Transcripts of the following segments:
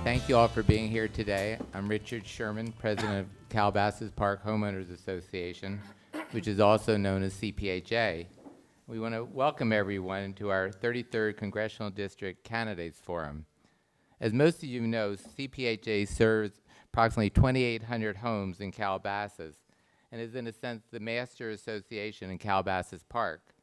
Thank you all for being here today. I'm Richard Sherman, president of Calabasas Park Homeowners Association, which is also known as CPHA. We want to welcome everyone to our 33rd Congressional District Candidates Forum. As most of you know, CPHA serves approximately 2,800 homes in Calabasas and is in a sense the master association in Calabasas Park.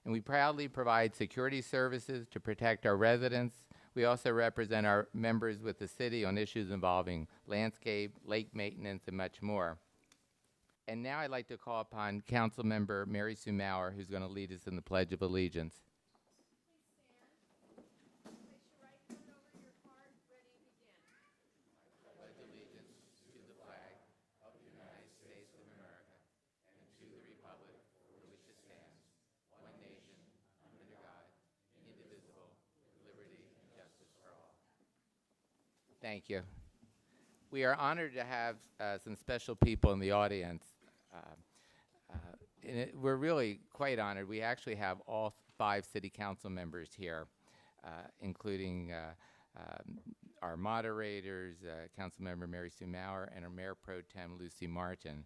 And we proudly provide security services to protect our residents. We also represent our members with the city on issues involving landscape, lake maintenance, and much more. And now I'd like to call upon Council Member Mary Sue Maurer, who's going to lead us in the Pledge of Allegiance. Thank you. We are honored to have some special people in the audience. We're really quite honored. We actually have all 5 city council members here, including our moderators, Council Member Mary Sue Maurer, and our Mayor Pro Tem Lucy Martin.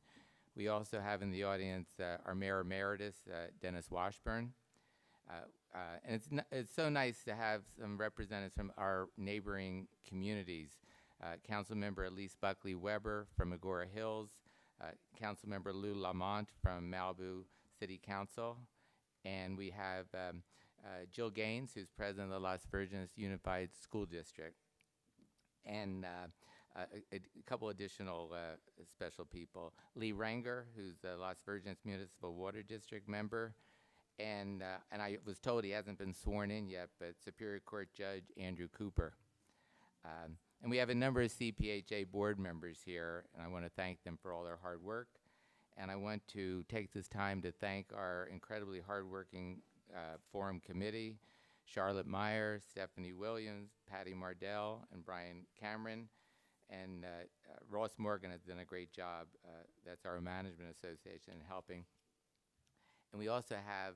We also have in the audience our Mayor Emeritus, Dennis Washburn. And it's so nice to have some representatives from our neighboring communities. Councilmember Elise Buckley Weber from Agora Hills, Councilmember Lou Lamont from Malibu City Council, and we have Jill Gaines, who's president of the Las Virgenes Unified School District, and a couple additional special people. Lee Ranger, who's the Las Virgenes Municipal Water District member, and I was told he hasn't been sworn in yet, but Superior Court Judge Andrew Cooper. And we have a number of CPHA board members here, and I want to thank them for all their hard work. And I want to take this time to thank our incredibly hardworking forum committee, Charlotte Meyer, Stephanie Williams, Patty Mardell, and Brian Cameron. And Ross Morgan has done a great job. That's our management association in helping. And we also have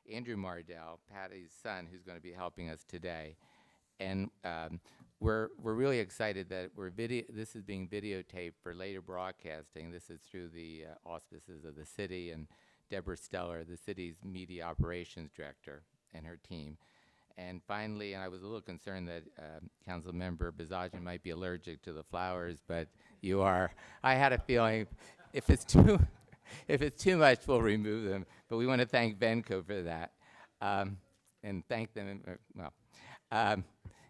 Andrew Mardell, Patty's son, who's going to be helping us today. And we're really excited that this is being videotaped for later broadcasting. This is through the auspices of the city and Deborah Steller, the city's media operations director, and her team. And finally, and I was a little concerned that Council Member Bezagian might be allergic to the flowers, but you are. I had a feeling if it's too much, we'll remove them. But we want to thank Venco for that, and thank them.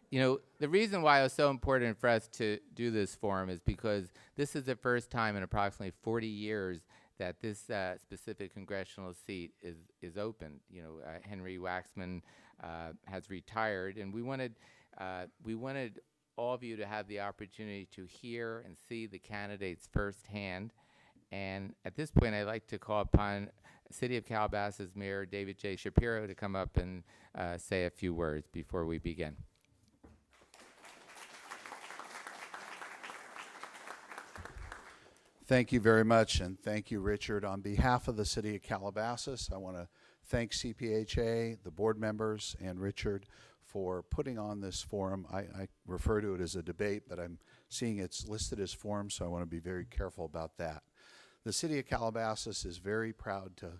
You know, the reason why it was so important for us to do this forum is because this is the first time in approximately 40 years that this specific congressional seat is open. You know, Henry Waxman has retired, and we wanted all of you to have the opportunity to hear and see the candidates firsthand. And at this point, I'd like to call upon City of Calabasas Mayor David J. Shapiro to come up and say a few words before we begin. Thank you very much, and thank you, Richard. On behalf of the City of Calabasas, I want to thank CPHA, the board members, and Richard for putting on this forum. I refer to it as a debate, but I'm seeing it's listed as forum, so I want to be very careful about that. The City of Calabasas is very proud to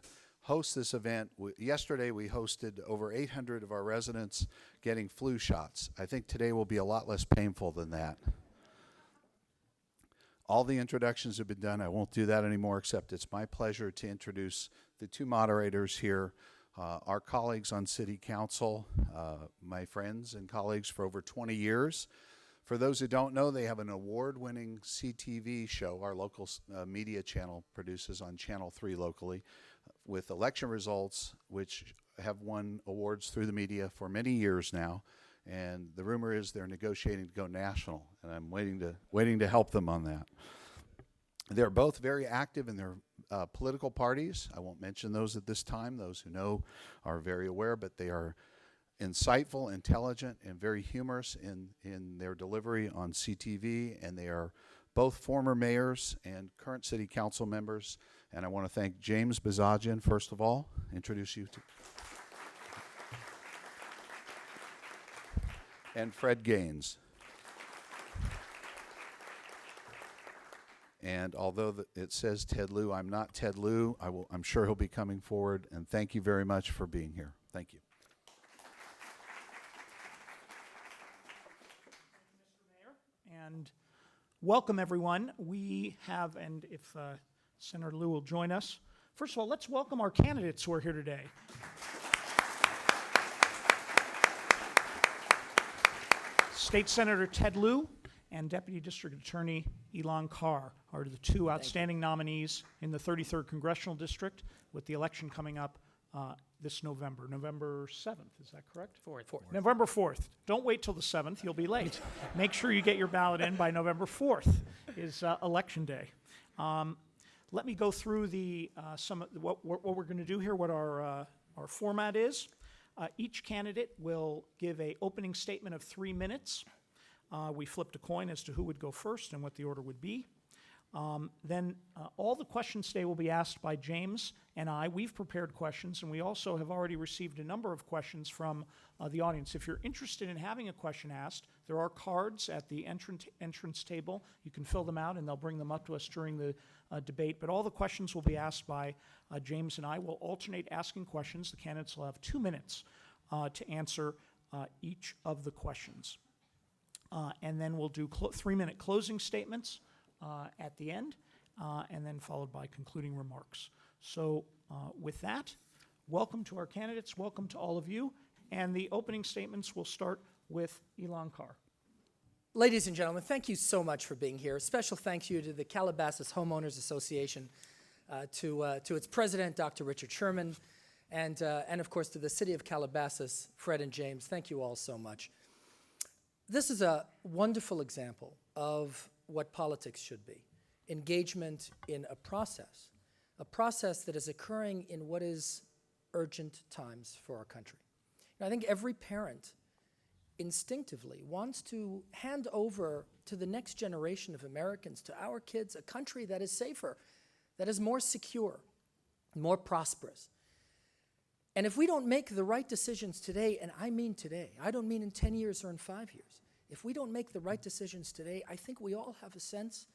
host this event. Yesterday we hosted over 800 of our residents getting flu shots. I think today will be a lot less painful than that. All the introductions have been done. I won't do that anymore, except it's my pleasure to introduce the 2 moderators here, our colleagues on City Council, my friends and colleagues for over 20 years. For those who don't know, they have an award-winning CTV show our local media channel produces on Channel 3 locally with election results, which have won awards through the media for many years now. And the rumor is they're negotiating to go national, and I'm waiting to help them on that. They're both very active in their political parties. I won't mention those at this time. Those who know are very aware, but they are insightful, intelligent, and very humorous in their delivery on CTV, and they are both former mayors and current city council members. And I want to thank James Bezagian, first of all, introduce you to, and Fred Gaines. And although it says Ted Lieu, I'm not Ted Lieu. I'm sure he'll be coming forward. And thank you very much for being here. Thank you. And welcome, everyone. We have, and if Senator Lieu will join us, first of all, let's welcome our candidates who are here today. State Senator Ted Lieu and Deputy District Attorney Elan Carr are the two outstanding nominees in the 33rd Congressional District, with the election coming up this November. November 7th, is that correct? 4th. November 4th. Don't wait till the 7th, you'll be late. Make sure you get your ballot in by November 4th is Election Day. Let me go through what we're going to do here, what our format is. Each candidate will give an opening statement of 3 minutes. We flipped a coin as to who would go first and what the order would be. Then all the questions today will be asked by James and I. We've prepared questions, and we also have already received a number of questions from the audience. If you're interested in having a question asked, there are cards at the entrance table. You can fill them out, and they'll bring them up to us during the debate. But all the questions will be asked by James and I. We'll alternate asking questions. The candidates will have 2 minutes to answer each of the questions. And then we'll do 3-minute closing statements at the end, and then followed by concluding remarks. So with that, welcome to our candidates, welcome to all of you, and the opening statements will start with Elan Carr. Ladies and gentlemen, thank you so much for being here. A special thank you to the Calabasas Homeowners Association, to its president, Dr. Richard Sherman, and of course to the city of Calabasas, Fred and James. Thank you all so much. This is a wonderful example of what politics should be: engagement in a process that is occurring in what is urgent times for our country. And I think every parent instinctively wants to hand over to the next generation of Americans, to our kids, a country that is safer, that is more secure, more prosperous. And if we don't make the right decisions today, and I mean today, I don't mean in 10 years or in 5 years, if we don't make the right decisions today, I think we all have a sense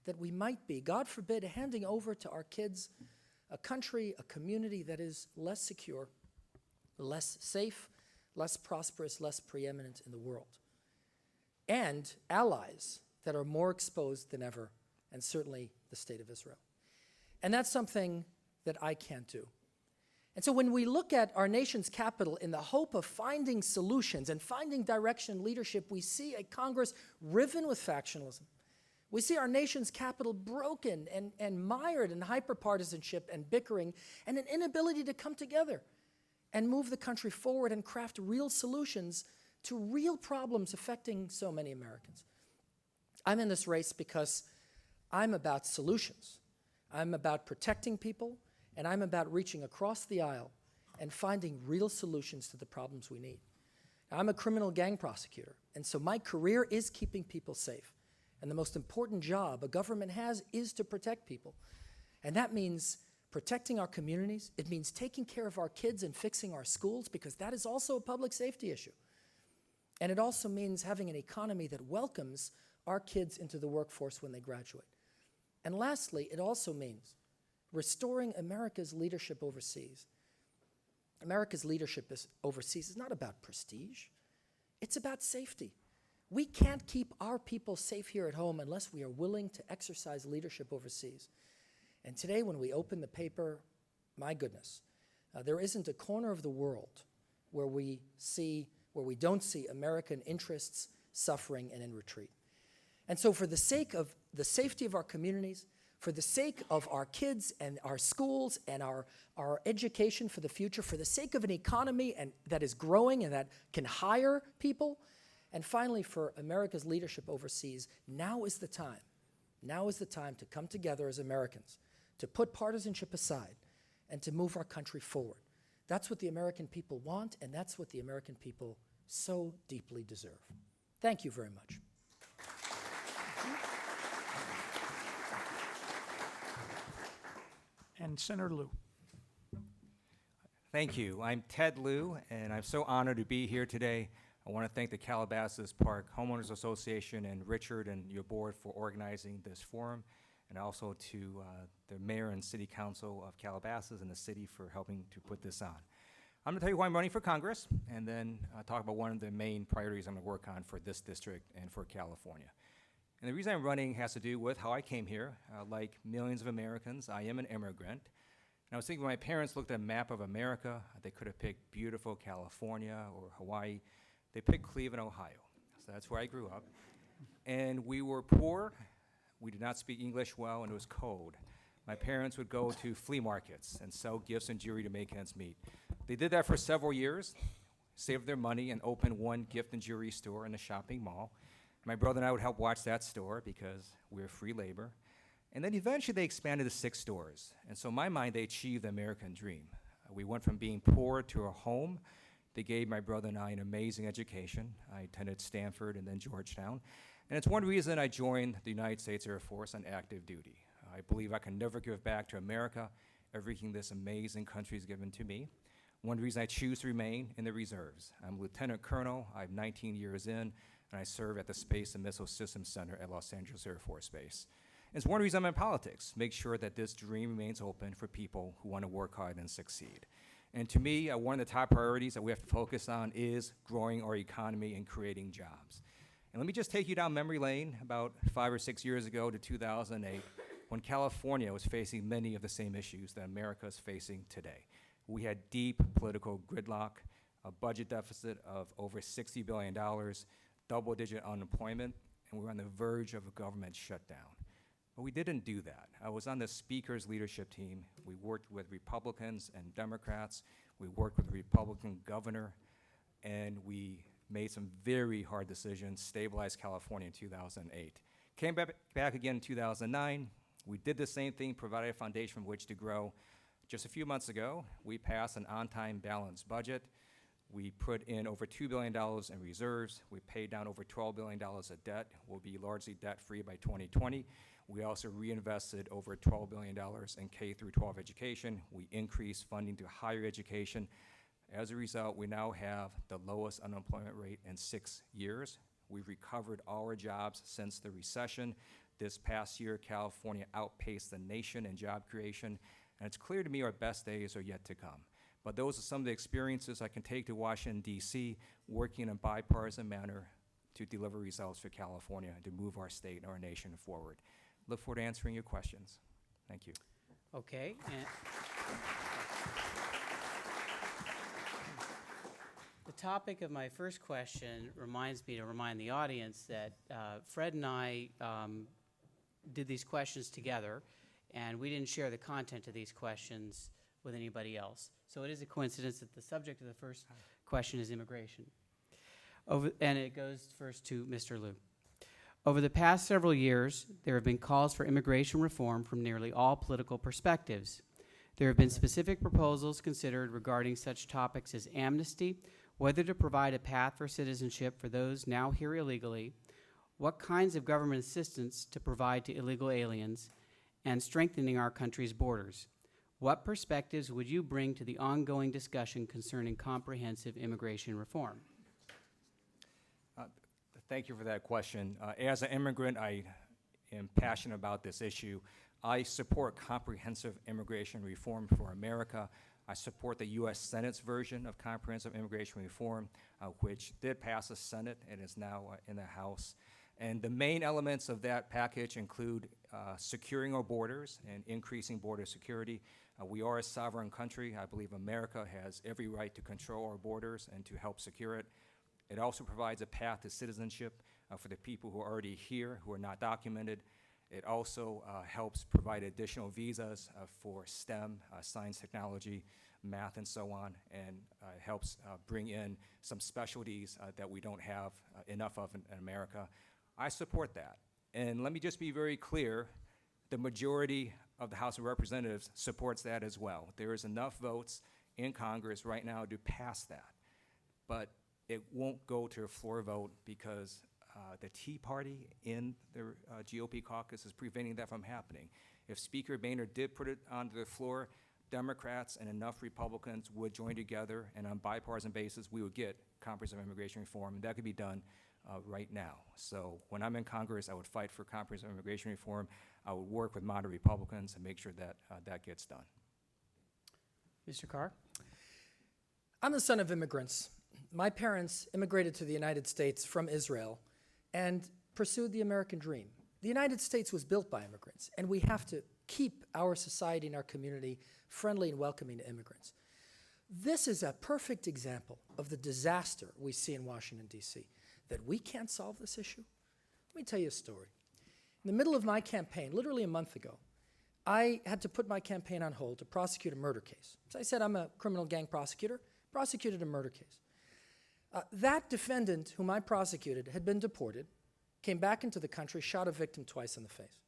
that we might be, God forbid, handing over to our kids a country, a community that is less secure, less safe, less prosperous, less preeminent in the world, and allies that are more exposed than ever, and certainly the state of Israel. And that's something that I can't do. And so when we look at our nation's capital in the hope of finding solutions and finding direction and leadership, we see a Congress riven with factionalism. We see our nation's capital broken and mired in hyperpartisanship and bickering, and an inability to come together and move the country forward and craft real solutions to real problems affecting so many Americans. I'm in this race because I'm about solutions. I'm about protecting people, and I'm about reaching across the aisle and finding real solutions to the problems we need. Now, I'm a criminal gang prosecutor, and so my career is keeping people safe. And the most important job a government has is to protect people. And that means protecting our communities. It means taking care of our kids and fixing our schools, because that is also a public safety issue. And it also means having an economy that welcomes our kids into the workforce when they graduate. And lastly, it also means restoring America's leadership overseas. America's leadership overseas is not about prestige. It's about safety. We can't keep our people safe here at home unless we are willing to exercise leadership overseas. And today, when we open the paper, my goodness, there isn't a corner of the world where we don't see American interests suffering and in retreat. And so for the sake of the safety of our communities, for the sake of our kids and our schools and our education for the future, for the sake of an economy that is growing and that can hire people, and finally for America's leadership overseas, now is the time. Now is the time to come together as Americans, to put partisanship aside, and to move our country forward. That's what the American people want, and that's what the American people so deeply deserve. Thank you very much. And Senator Lieu. Thank you. I'm Ted Lieu, and I'm so honored to be here today. I want to thank the Calabasas Park Homeowners Association and Richard and your board for organizing this forum. and also to the mayor and city council of Calabasas and the city for helping to put this on. I'm going to tell you why I'm running for Congress, and then talk about one of the main priorities I'm going to work on for this district and for California. And the reason I'm running has to do with how I came here. Like millions of Americans, I am an immigrant. And I was thinking when my parents looked at a map of America, they could have picked beautiful California or Hawaii. They picked Cleveland, Ohio. So that's where I grew up. And we were poor. We did not speak English well, and it was cold. My parents would go to flea markets and sell gifts and jewelry to make ends meet. They did that for several years, saved their money, and opened one gift and jewelry store in a shopping mall. My brother and I would help watch that store because we were free labor. And then eventually they expanded to 6 stores. And so in my mind, they achieved the American dream. We went from being poor to a home. They gave my brother and I an amazing education. I attended Stanford and then Georgetown. And it's one reason I joined the United States Air Force on active duty. I believe I can never give back to America everything this amazing country has given to me. One reason I choose to remain in the reserves. I'm Lieutenant Colonel. I'm 19 years in, and I serve at the Space and Missile Systems Center at Los Angeles Air Force Base. It's one reason I'm in politics, make sure that this dream remains open for people who want to work hard and succeed. And to me, one of the top priorities that we have to focus on is growing our economy and creating jobs. And let me just take you down memory lane about 5 or 6 years ago to 2008, when California was facing many of the same issues that America is facing today. We had deep political gridlock, a budget deficit of over $60 billion, double-digit unemployment, and we were on the verge of a government shutdown. But we didn't do that. I was on the Speaker's leadership team. We worked with Republicans and Democrats. We worked with the Republican governor, and we made some very hard decisions, stabilized California in 2008. Came back again in 2009. We did the same thing, provided a foundation from which to grow. Just a few months ago, we passed an on-time balanced budget. We put in over $2 billion in reserves. We paid down over $12 billion of debt. We'll be largely debt-free by 2020. We also reinvested over $12 billion in K through 12 education. We increased funding to higher education. As a result, we now have the lowest unemployment rate in 6 years. We've recovered all our jobs since the recession. This past year, California outpaced the nation in job creation, and it's clear to me our best days are yet to come. But those are some of the experiences I can take to Washington, D.C., working in a bipartisan manner to deliver results for California and to move our state and our nation forward. Look forward to answering your questions. Thank you. Okay. The topic of my first question reminds me to remind the audience that Fred and I did these questions together, and we didn't share the content of these questions with anybody else. So it is a coincidence that the subject of the first question is immigration. And it goes first to Mr. Liu. Over the past several years, there have been calls for immigration reform from nearly all political perspectives. There have been specific proposals considered regarding such topics as amnesty, whether to provide a path for citizenship for those now here illegally, what kinds of government assistance to provide to illegal aliens, and strengthening our country's borders. What perspectives would you bring to the ongoing discussion concerning comprehensive immigration reform? Thank you for that question. As an immigrant, I am passionate about this issue. I support comprehensive immigration reform for America. I support the U.S. Senate's version of comprehensive immigration reform, which did pass the Senate and is now in the House. And the main elements of that package include securing our borders and increasing border security. We are a sovereign country. I believe America has every right to control our borders and to help secure it. It also provides a path to citizenship for the people who are already here, who are not documented. It also helps provide additional visas for STEM, science, technology, math, and so on, and helps bring in some specialties that we don't have enough of in America. I support that. And let me just be very clear, the majority of the House of Representatives supports that as well. There is enough votes in Congress right now to pass that. But it won't go to a floor vote because the Tea Party in the GOP caucus is preventing that from happening. If Speaker Boehner did put it onto the floor, Democrats and enough Republicans would join together, and on a bipartisan basis, we would get comprehensive immigration reform, and that could be done right now. So when I'm in Congress, I would fight for comprehensive immigration reform. I would work with moderate Republicans and make sure that that gets done. Mr. Carr? I'm the son of immigrants. My parents immigrated to the United States from Israel and pursued the American dream. The United States was built by immigrants, and we have to keep our society and our community friendly and welcoming to immigrants. This is a perfect example of the disaster we see in Washington, D.C., that we can't solve this issue. Let me tell you a story. In the middle of my campaign, literally a month ago, I had to put my campaign on hold to prosecute a murder case. So I said, I'm a criminal gang prosecutor, prosecuted a murder case. That defendant whom I prosecuted had been deported, came back into the country, shot a victim twice in the face.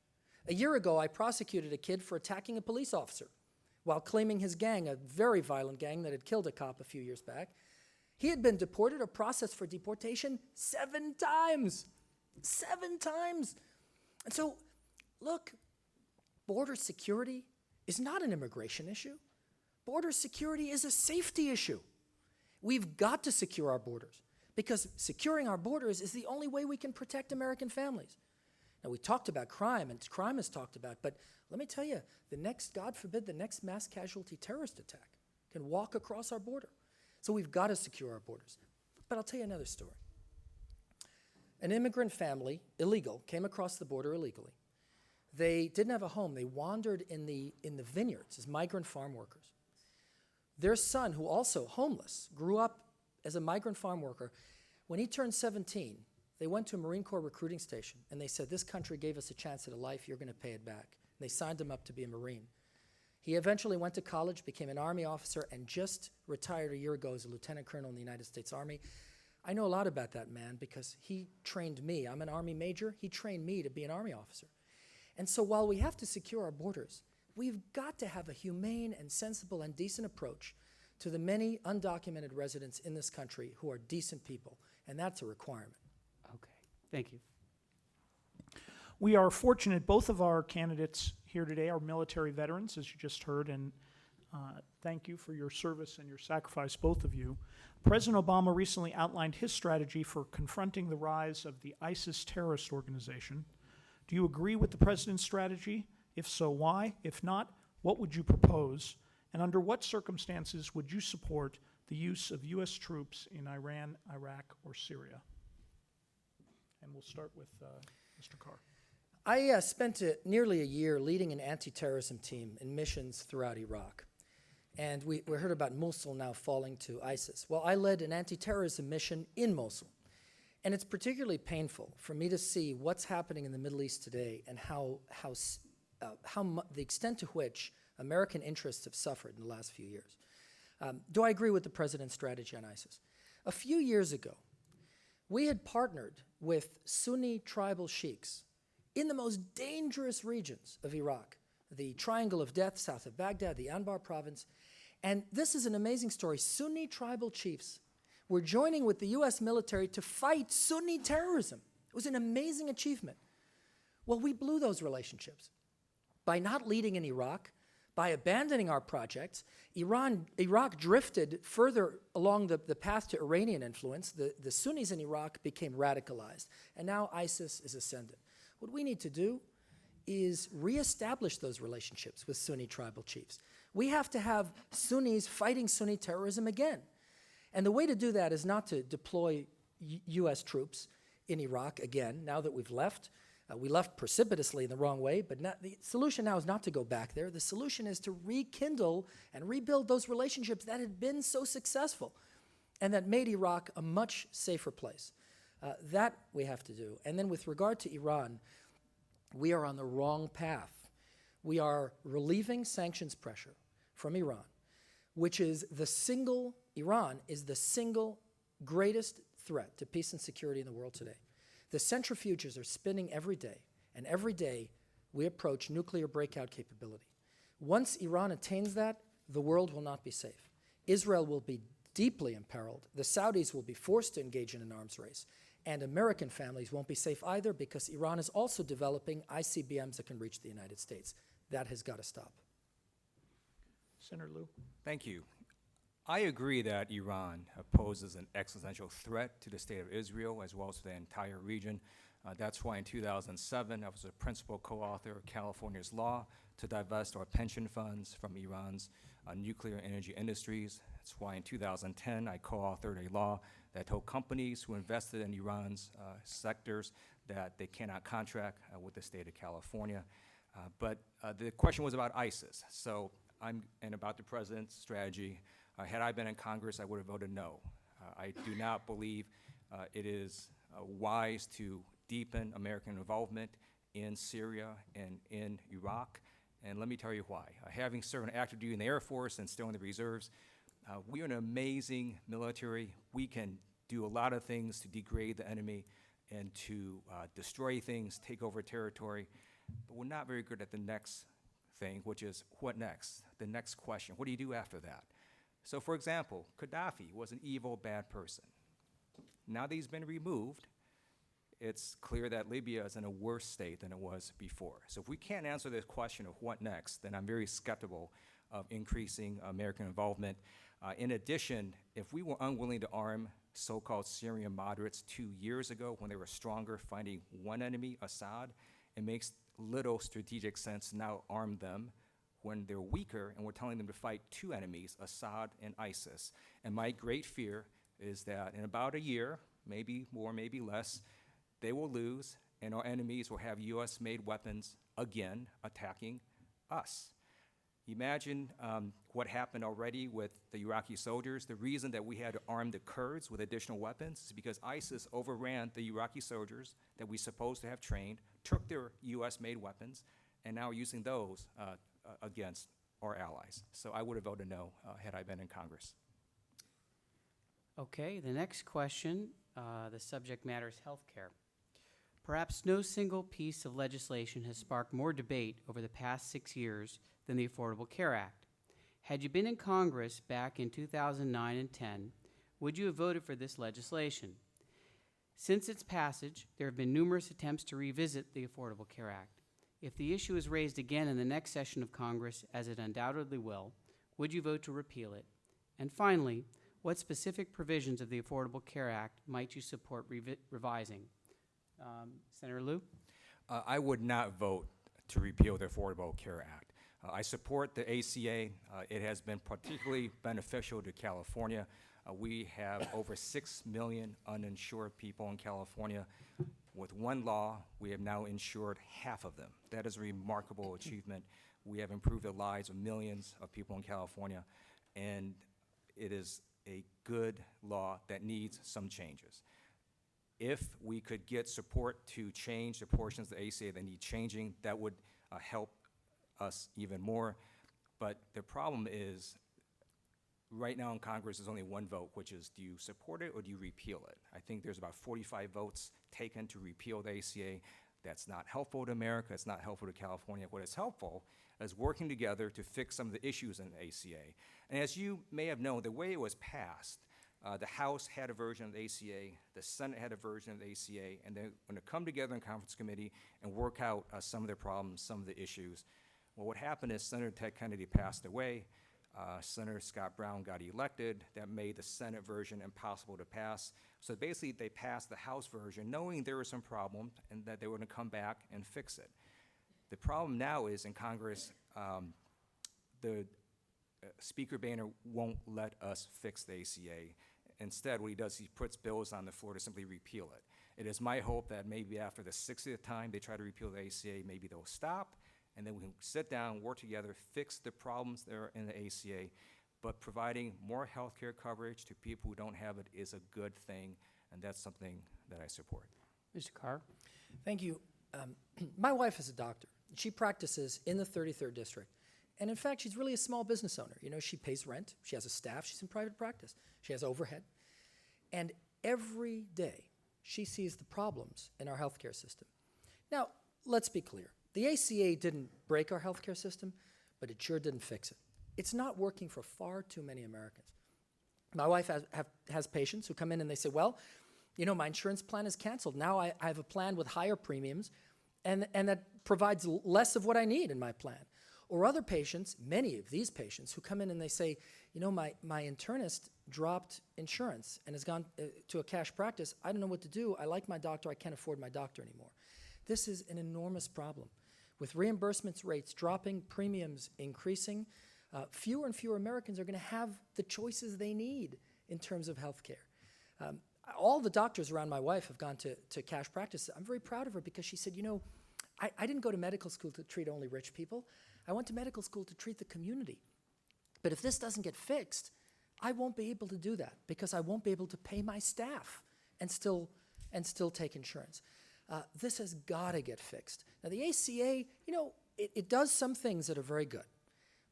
A year ago, I prosecuted a kid for attacking a police officer while claiming his gang, a very violent gang that had killed a cop a few years back. He had been deported or processed for deportation 7 times. 7 times. And so, look, border security is not an immigration issue. Border security is a safety issue. We've got to secure our borders because securing our borders is the only way we can protect American families. Now, we talked about crime, and crime is talked about, but let me tell you, the next, God forbid, the next mass casualty terrorist attack can walk across our border. So we've got to secure our borders. But I'll tell you another story. An immigrant family, illegal, came across the border illegally. They didn't have a home. They wandered in the vineyards as migrant farm workers. Their son, who also homeless, grew up as a migrant farm worker. When he turned 17, they went to a Marine Corps recruiting station, and they said, this country gave us a chance at a life, you're going to pay it back. And they signed him up to be a Marine. He eventually went to college, became an Army officer, and just retired a year ago as a lieutenant colonel in the United States Army. I know a lot about that man because he trained me. I'm an Army major. He trained me to be an Army officer. And so while we have to secure our borders, we've got to have a humane and sensible and decent approach to the many undocumented residents in this country who are decent people, and that's a requirement. Okay, thank you. We are fortunate both of our candidates here today are military veterans, as you just heard, and thank you for your service and your sacrifice, both of you. President Obama recently outlined his strategy for confronting the rise of the ISIS terrorist organization. Do you agree with the president's strategy? If so, why? If not, what would you propose? And under what circumstances would you support the use of U.S. troops in Iran, Iraq, or Syria? And we'll start with Mr. Carr. I spent nearly a year leading an anti-terrorism team in missions throughout Iraq. And we heard about Mosul now falling to ISIS. Well, I led an anti-terrorism mission in Mosul. And it's particularly painful for me to see what's happening in the Middle East today and the extent to which American interests have suffered in the last few years. Do I agree with the president's strategy on ISIS? A few years ago, we had partnered with Sunni tribal sheiks in the most dangerous regions of Iraq, the Triangle of Death south of Baghdad, the Anbar province. And this is an amazing story. Sunni tribal chiefs were joining with the U.S. military to fight Sunni terrorism. It was an amazing achievement. Well, we blew those relationships by not leading in Iraq, by abandoning our projects. Iraq drifted further along the path to Iranian influence. The Sunnis in Iraq became radicalized, and now ISIS is ascendant. What we need to do is reestablish those relationships with Sunni tribal chiefs. We have to have Sunnis fighting Sunni terrorism again. And the way to do that is not to deploy U.S. troops in Iraq again, now that we've left. We left precipitously in the wrong way, but the solution now is not to go back there. The solution is to rekindle and rebuild those relationships that had been so successful and that made Iraq a much safer place. That we have to do. And then with regard to Iran, we are on the wrong path. We are relieving sanctions pressure from Iran, which is Iran is the single greatest threat to peace and security in the world today. The centrifuges are spinning every day, and every day we approach nuclear breakout capability. Once Iran attains that, the world will not be safe. Israel will be deeply imperiled. The Saudis will be forced to engage in an arms race. And American families won't be safe either because Iran is also developing ICBMs that can reach the United States. That has got to stop. Senator Liu. Thank you. I agree that Iran poses an existential threat to the state of Israel as well as to the entire region. That's why in 2007, I was a principal co-author of California's law to divest our pension funds from Iran's nuclear energy industries. That's why in 2010, I co-authored a law that told companies who invested in Iran's sectors that they cannot contract with the state of California. But the question was about ISIS. So and about the president's strategy. Had I been in Congress, I would have voted no. I do not believe it is wise to deepen American involvement in Syria and in Iraq. And let me tell you why. Having served an active duty in the Air Force and still in the reserves, we are an amazing military. We can do a lot of things to degrade the enemy and to destroy things, take over territory, but we're not very good at the next thing, which is what next? The next question. What do you do after that? So, for example, Gaddafi was an evil, bad person. Now that he's been removed, it's clear that Libya is in a worse state than it was before. So if we can't answer this question of what next, then I'm very skeptical of increasing American involvement. In addition, if we were unwilling to arm so-called Syrian moderates 2 years ago when they were stronger fighting one enemy, Assad, it makes little strategic sense to now arm them when they're weaker and we're telling them to fight two enemies, Assad and ISIS. And my great fear is that in about a year, maybe more, maybe less, they will lose and our enemies will have US-made weapons again attacking us. Imagine what happened already with the Iraqi soldiers. The reason that we had to arm the Kurds with additional weapons is because ISIS overran the Iraqi soldiers that we supposed to have trained, took their US-made weapons, and now are using those against our allies. So I would have voted no had I been in Congress. Okay, the next question, the subject matter is healthcare. Perhaps no single piece of legislation has sparked more debate over the past 6 years than the Affordable Care Act. Had you been in Congress back in 2009 and 10, would you have voted for this legislation? Since its passage, there have been numerous attempts to revisit the Affordable Care Act. If the issue is raised again in the next session of Congress, as it undoubtedly will, would you vote to repeal it? And finally, what specific provisions of the Affordable Care Act might you support revising? Senator Liu? I would not vote to repeal the Affordable Care Act. I support the ACA. It has been particularly beneficial to California. We have over 6 million uninsured people in California. With one law, we have now insured half of them. That is a remarkable achievement. We have improved the lives of millions of people in California, and it is a good law that needs some changes. If we could get support to change the portions of the ACA that need changing, that would help us even more. But the problem is, right now in Congress, there's only one vote, which is do you support it or do you repeal it? I think there's about 45 votes taken to repeal the ACA. That's not helpful to America. It's not helpful to California. What is helpful is working together to fix some of the issues in the ACA. And as you may have known, the way it was passed, the House had a version of the ACA, the Senate had a version of the ACA, and they're going to come together in conference committee and work out some of their problems, some of the issues. Well, what happened is Senator Ted Kennedy passed away. Senator Scott Brown got elected. That made the Senate version impossible to pass. So basically, they passed the House version, knowing there were some problems and that they were going to come back and fix it. The problem now is in Congress, Speaker Boehner won't let us fix the ACA. Instead, what he does, he puts bills on the floor to simply repeal it. It is my hope that maybe after the 60th time they try to repeal the ACA, maybe they'll stop, and then we can sit down, work together, fix the problems that are in the ACA. But providing more health care coverage to people who don't have it is a good thing, and that's something that I support. Mr. Carr? Thank you. My wife is a doctor. She practices in the 33rd District. And in fact, she's really a small business owner. You know, she pays rent, she has a staff, she's in private practice, she has overhead. And every day, she sees the problems in our healthcare system. Now, let's be clear. The ACA didn't break our healthcare system, but it sure didn't fix it. It's not working for far too many Americans. My wife has patients who come in and they say, well, you know, my insurance plan is canceled. Now I have a plan with higher premiums, and that provides less of what I need in my plan. Or other patients, many of these patients, who come in and they say, you know, my internist dropped insurance and has gone to a cash practice. I don't know what to do. I like my doctor. I can't afford my doctor anymore. This is an enormous problem. With reimbursements rates dropping, premiums increasing, fewer and fewer Americans are going to have the choices they need in terms of health care. All the doctors around my wife have gone to cash practice. I'm very proud of her because she said, you know, I didn't go to medical school to treat only rich people. I went to medical school to treat the community. But if this doesn't get fixed, I won't be able to do that because I won't be able to pay my staff and still take insurance. This has got to get fixed. Now, the ACA, you know, it does some things that are very good,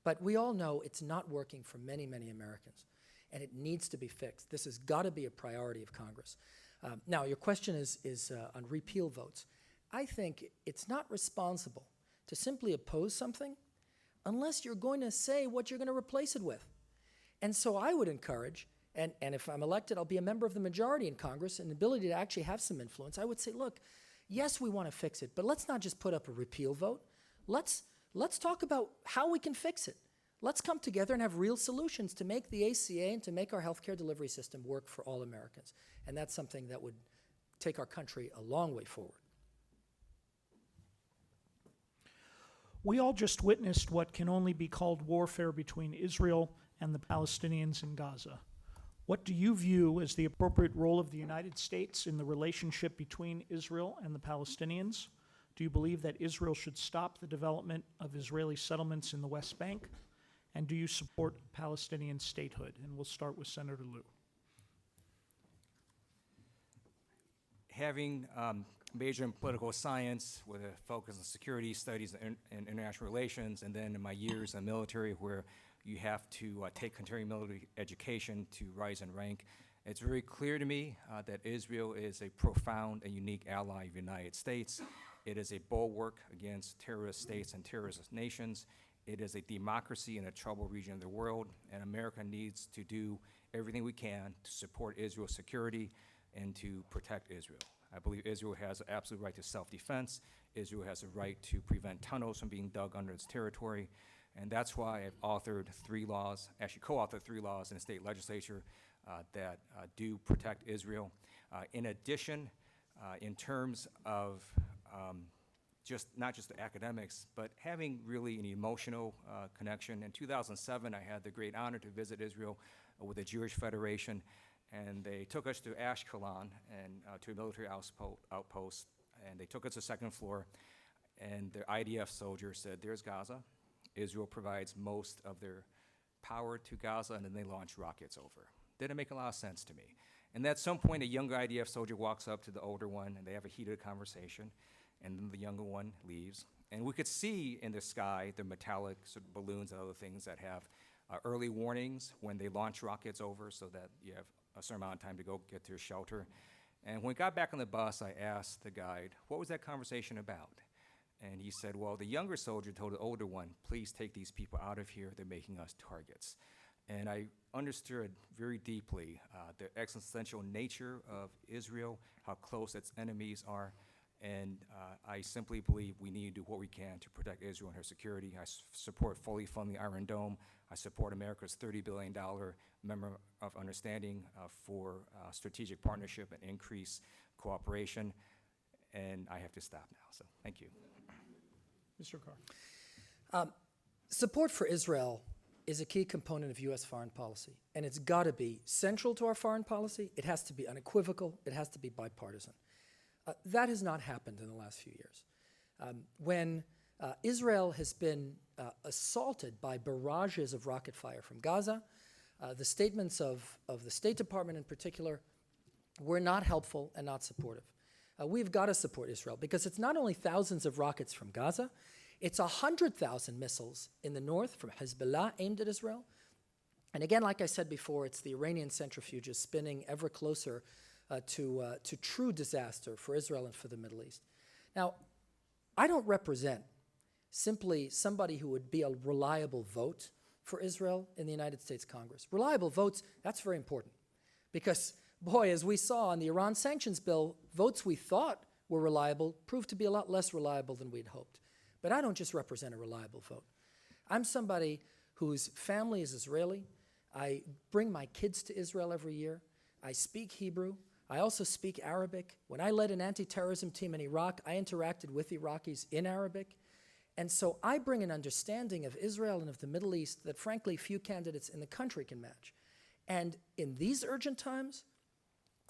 but we all know it's not working for many, many Americans, and it needs to be fixed. This has got to be a priority of Congress. Now, your question is on repeal votes. I think it's not responsible to simply oppose something unless you're going to say what you're going to replace it with. And so I would encourage, and if I'm elected, I'll be a member of the majority in Congress and the ability to actually have some influence. I would say, look, yes, we want to fix it, but let's not just put up a repeal vote. Let's talk about how we can fix it. Let's come together and have real solutions to make the ACA and to make our healthcare delivery system work for all Americans. And that's something that would take our country a long way forward. We all just witnessed what can only be called warfare between Israel and the Palestinians in Gaza. What do you view as the appropriate role of the United States in the relationship between Israel and the Palestinians? Do you believe that Israel should stop the development of Israeli settlements in the West Bank? And do you support Palestinian statehood? And we'll start with Senator Liu. Having major in political science with a focus on security studies and international relations, and then in my years in the military where you have to take continuing military education to rise in rank, it's very clear to me that Israel is a profound and unique ally of the United States. It is a bulwark against terrorist states and terrorist nations. It is a democracy in a troubled region of the world, and America needs to do everything we can to support Israel's security and to protect Israel. I believe Israel has an absolute right to self-defense. Israel has a right to prevent tunnels from being dug under its territory. And that's why I've authored 3 laws, actually co-authored 3 laws in the state legislature that do protect Israel. In addition, in terms of not just the academics, but having really an emotional connection. In 2007, I had the great honor to visit Israel with the Jewish Federation, and they took us to Ashkelon and to a military outpost, and they took us to the 2nd floor, and the IDF soldier said, "There's Gaza. Israel provides most of their power to Gaza, and then they launch rockets over." Didn't make a lot of sense to me. And at some point, a younger IDF soldier walks up to the older one, and they have a heated conversation, and then the younger one leaves. And we could see in the sky the metallic sort of balloons and other things that have early warnings when they launch rockets over so that you have a certain amount of time to go get to your shelter. And when we got back on the bus, I asked the guide, what was that conversation about? And he said, well, the younger soldier told the older one, please take these people out of here. They're making us targets. And I understood very deeply the existential nature of Israel, how close its enemies are. And I simply believe we need to do what we can to protect Israel and her security. I support fully funding the Iron Dome. I support America's $30 billion Memorandum of Understanding for strategic partnership and increased cooperation. And I have to stop now, so thank you. Mr. Carr. Support for Israel is a key component of U.S. foreign policy, and it's got to be central to our foreign policy. It has to be unequivocal. It has to be bipartisan. That has not happened in the last few years. When Israel has been assaulted by barrages of rocket fire from Gaza, the statements of the State Department in particular were not helpful and not supportive. We've got to support Israel because it's not only thousands of rockets from Gaza, it's 100,000 missiles in the north from Hezbollah aimed at Israel. And again, like I said before, it's the Iranian centrifuges spinning ever closer to true disaster for Israel and for the Middle East. Now, I don't represent simply somebody who would be a reliable vote for Israel in the United States Congress. Reliable votes, that's very important because, boy, as we saw on the Iran sanctions bill, votes we thought were reliable proved to be a lot less reliable than we'd hoped. But I don't just represent a reliable vote. I'm somebody whose family is Israeli. I bring my kids to Israel every year. I speak Hebrew. I also speak Arabic. When I led an anti-terrorism team in Iraq, I interacted with Iraqis in Arabic. And so I bring an understanding of Israel and of the Middle East that, frankly, few candidates in the country can match. And in these urgent times,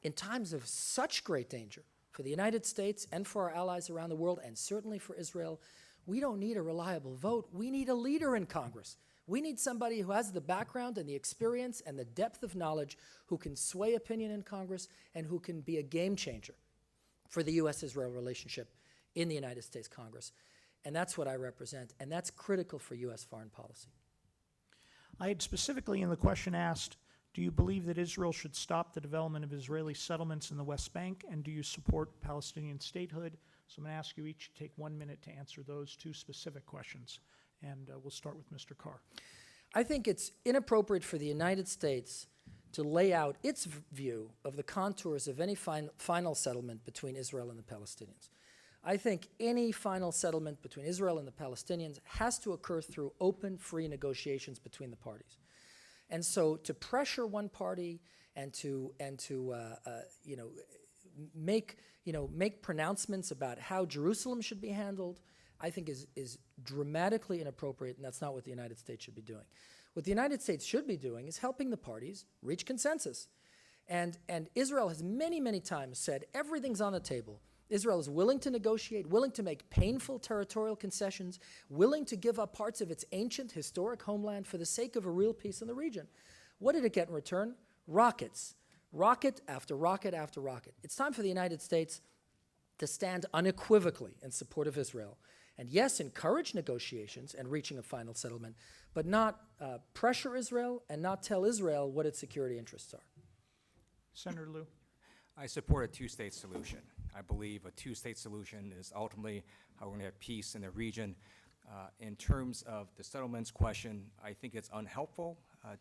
in times of such great danger for the United States and for our allies around the world, and certainly for Israel, we don't need a reliable vote. We need a leader in Congress. We need somebody who has the background and the experience and the depth of knowledge, who can sway opinion in Congress and who can be a game changer for the U.S.-Israel relationship in the United States Congress. And that's what I represent, and that's critical for U.S. foreign policy. I had specifically in the question asked, do you believe that Israel should stop the development of Israeli settlements in the West Bank, and do you support Palestinian statehood? So I'm going to ask you each to take 1 minute to answer those two specific questions. And we'll start with Mr. Carr. I think it's inappropriate for the United States to lay out its view of the contours of any final settlement between Israel and the Palestinians. I think any final settlement between Israel and the Palestinians has to occur through open, free negotiations between the parties. And so to pressure one party and to make pronouncements about how Jerusalem should be handled, I think is dramatically inappropriate, and that's not what the United States should be doing. What the United States should be doing is helping the parties reach consensus. And Israel has many, many times said everything's on the table. Israel is willing to negotiate, willing to make painful territorial concessions, willing to give up parts of its ancient, historic homeland for the sake of a real peace in the region. What did it get in return? Rockets. Rocket after rocket after rocket. It's time for the United States to stand unequivocally in support of Israel. And yes, encourage negotiations and reaching a final settlement, but not pressure Israel and not tell Israel what its security interests are. Senator Liu. I support a two-state solution. I believe a two-state solution is ultimately how we're going to have peace in the region. In terms of the settlements question, I think it's unhelpful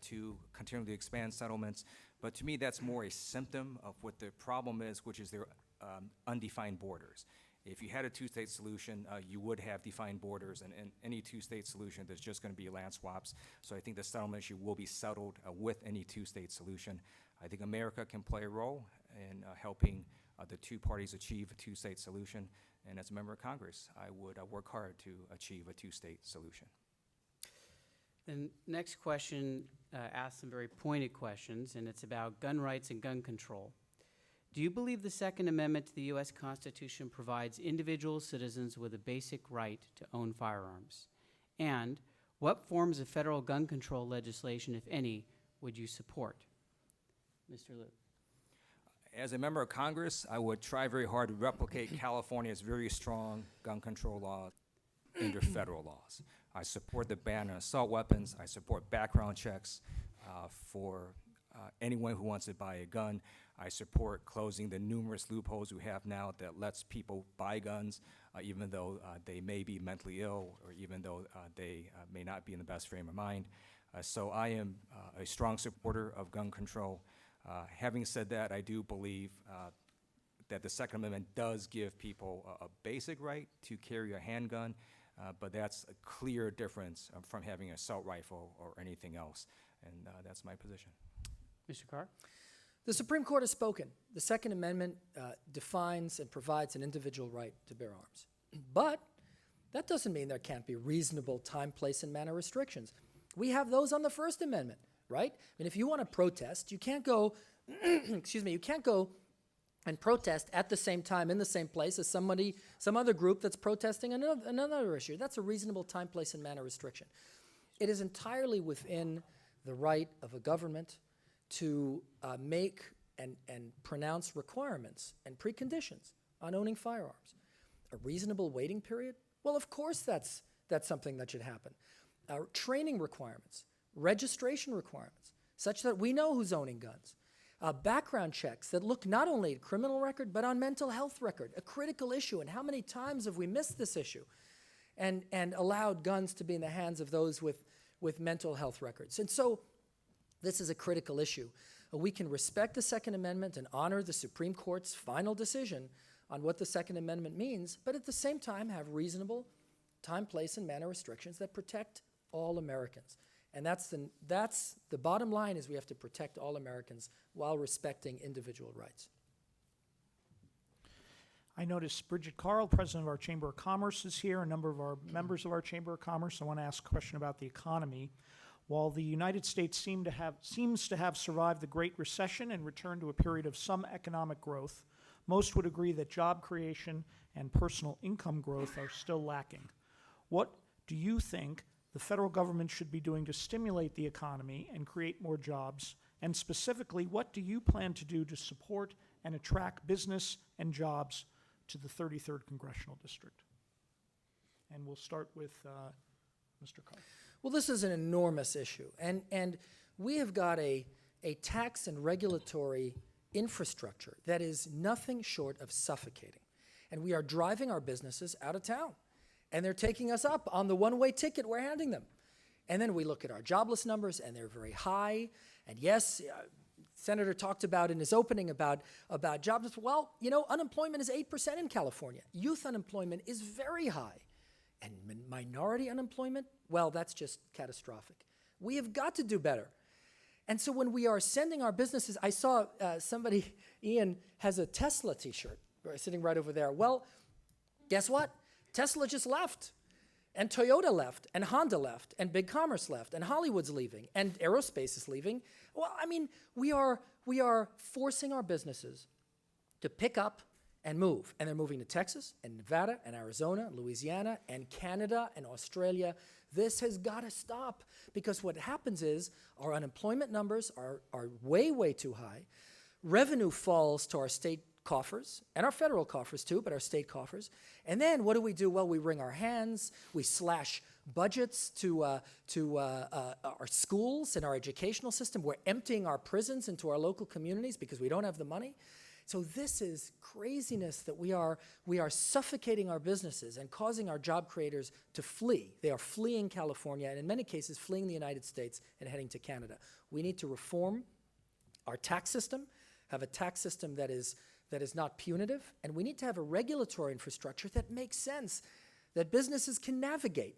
to continue to expand settlements, but to me that's more a symptom of what the problem is, which is their undefined borders. If you had a two-state solution, you would have defined borders, and in any two-state solution, there's just going to be land swaps. So I think the settlement issue will be settled with any two-state solution. I think America can play a role in helping the two parties achieve a two-state solution, and as a member of Congress, I would work hard to achieve a two-state solution. The next question asks some very pointed questions, and it's about gun rights and gun control. Do you believe the Second Amendment to the U.S. Constitution provides individual citizens with a basic right to own firearms? And what forms of federal gun control legislation, if any, would you support? Mr. Liu. As a member of Congress, I would try very hard to replicate California's very strong gun control law under federal laws. I support the ban on assault weapons. I support background checks for anyone who wants to buy a gun. I support closing the numerous loopholes we have now that lets people buy guns even though they may be mentally ill or even though they may not be in the best frame of mind. So I am a strong supporter of gun control. Having said that, I do believe that the Second Amendment does give people a basic right to carry a handgun, but that's a clear difference from having an assault rifle or anything else, and that's my position. Mr. Carr? The Supreme Court has spoken. The Second Amendment defines and provides an individual right to bear arms. But that doesn't mean there can't be reasonable time, place, and manner restrictions. We have those on the First Amendment, right? I mean, if you want to protest, you can't go, you can't go and protest at the same time in the same place as some other group that's protesting another issue. That's a reasonable time, place, and manner restriction. It is entirely within the right of a government to make and pronounce requirements and preconditions on owning firearms. A reasonable waiting period? Well, of course that's something that should happen. Training requirements, registration requirements, such that we know who's owning guns. Background checks that look not only at criminal record, but on mental health record, a critical issue. And how many times have we missed this issue and allowed guns to be in the hands of those with mental health records? And so this is a critical issue. We can respect the Second Amendment and honor the Supreme Court's final decision on what the Second Amendment means, but at the same time have reasonable time, place, and manner restrictions that protect all Americans. And that's the bottom line, is we have to protect all Americans while respecting individual rights. I noticed Bridget Carl, president of our Chamber of Commerce, is here, a number of our members of our Chamber of Commerce. I want to ask a question about the economy. While the United States seems to have survived the Great Recession and returned to a period of some economic growth, most would agree that job creation and personal income growth are still lacking. What do you think the federal government should be doing to stimulate the economy and create more jobs? And specifically, what do you plan to do to support and attract business and jobs to the 33rd Congressional District? And we'll start with Mr. Carr. Well, this is an enormous issue, and we have got a tax and regulatory infrastructure that is nothing short of suffocating. And we are driving our businesses out of town, and they're taking us up on the one-way ticket we're handing them. And then we look at our jobless numbers, and they're very high. And yes, Senator talked about in his opening about jobs. Well, you know, unemployment is 8% in California. Youth unemployment is very high. And minority unemployment, well, that's just catastrophic. We have got to do better. And so when we are sending our businesses, I saw somebody, Ian, has a Tesla t-shirt sitting right over there. Well, guess what? Tesla just left, and Toyota left, and Honda left, and Big Commerce left, and Hollywood's leaving, and aerospace is leaving. Well, I mean, we are forcing our businesses to pick up and move. And they're moving to Texas and Nevada and Arizona, Louisiana, and Canada and Australia. This has got to stop, because what happens is our unemployment numbers are way, way too high. Revenue falls to our state coffers, and our federal coffers too, but our state coffers. And then what do? Well, we wring our hands, we slash budgets to our schools and our educational system. We're emptying our prisons into our local communities because we don't have the money. So this is craziness that we are suffocating our businesses and causing our job creators to flee. They are fleeing California, and in many cases fleeing the United States and heading to Canada. We need to reform our tax system, have a tax system that is not punitive, and we need to have a regulatory infrastructure that makes sense, that businesses can navigate.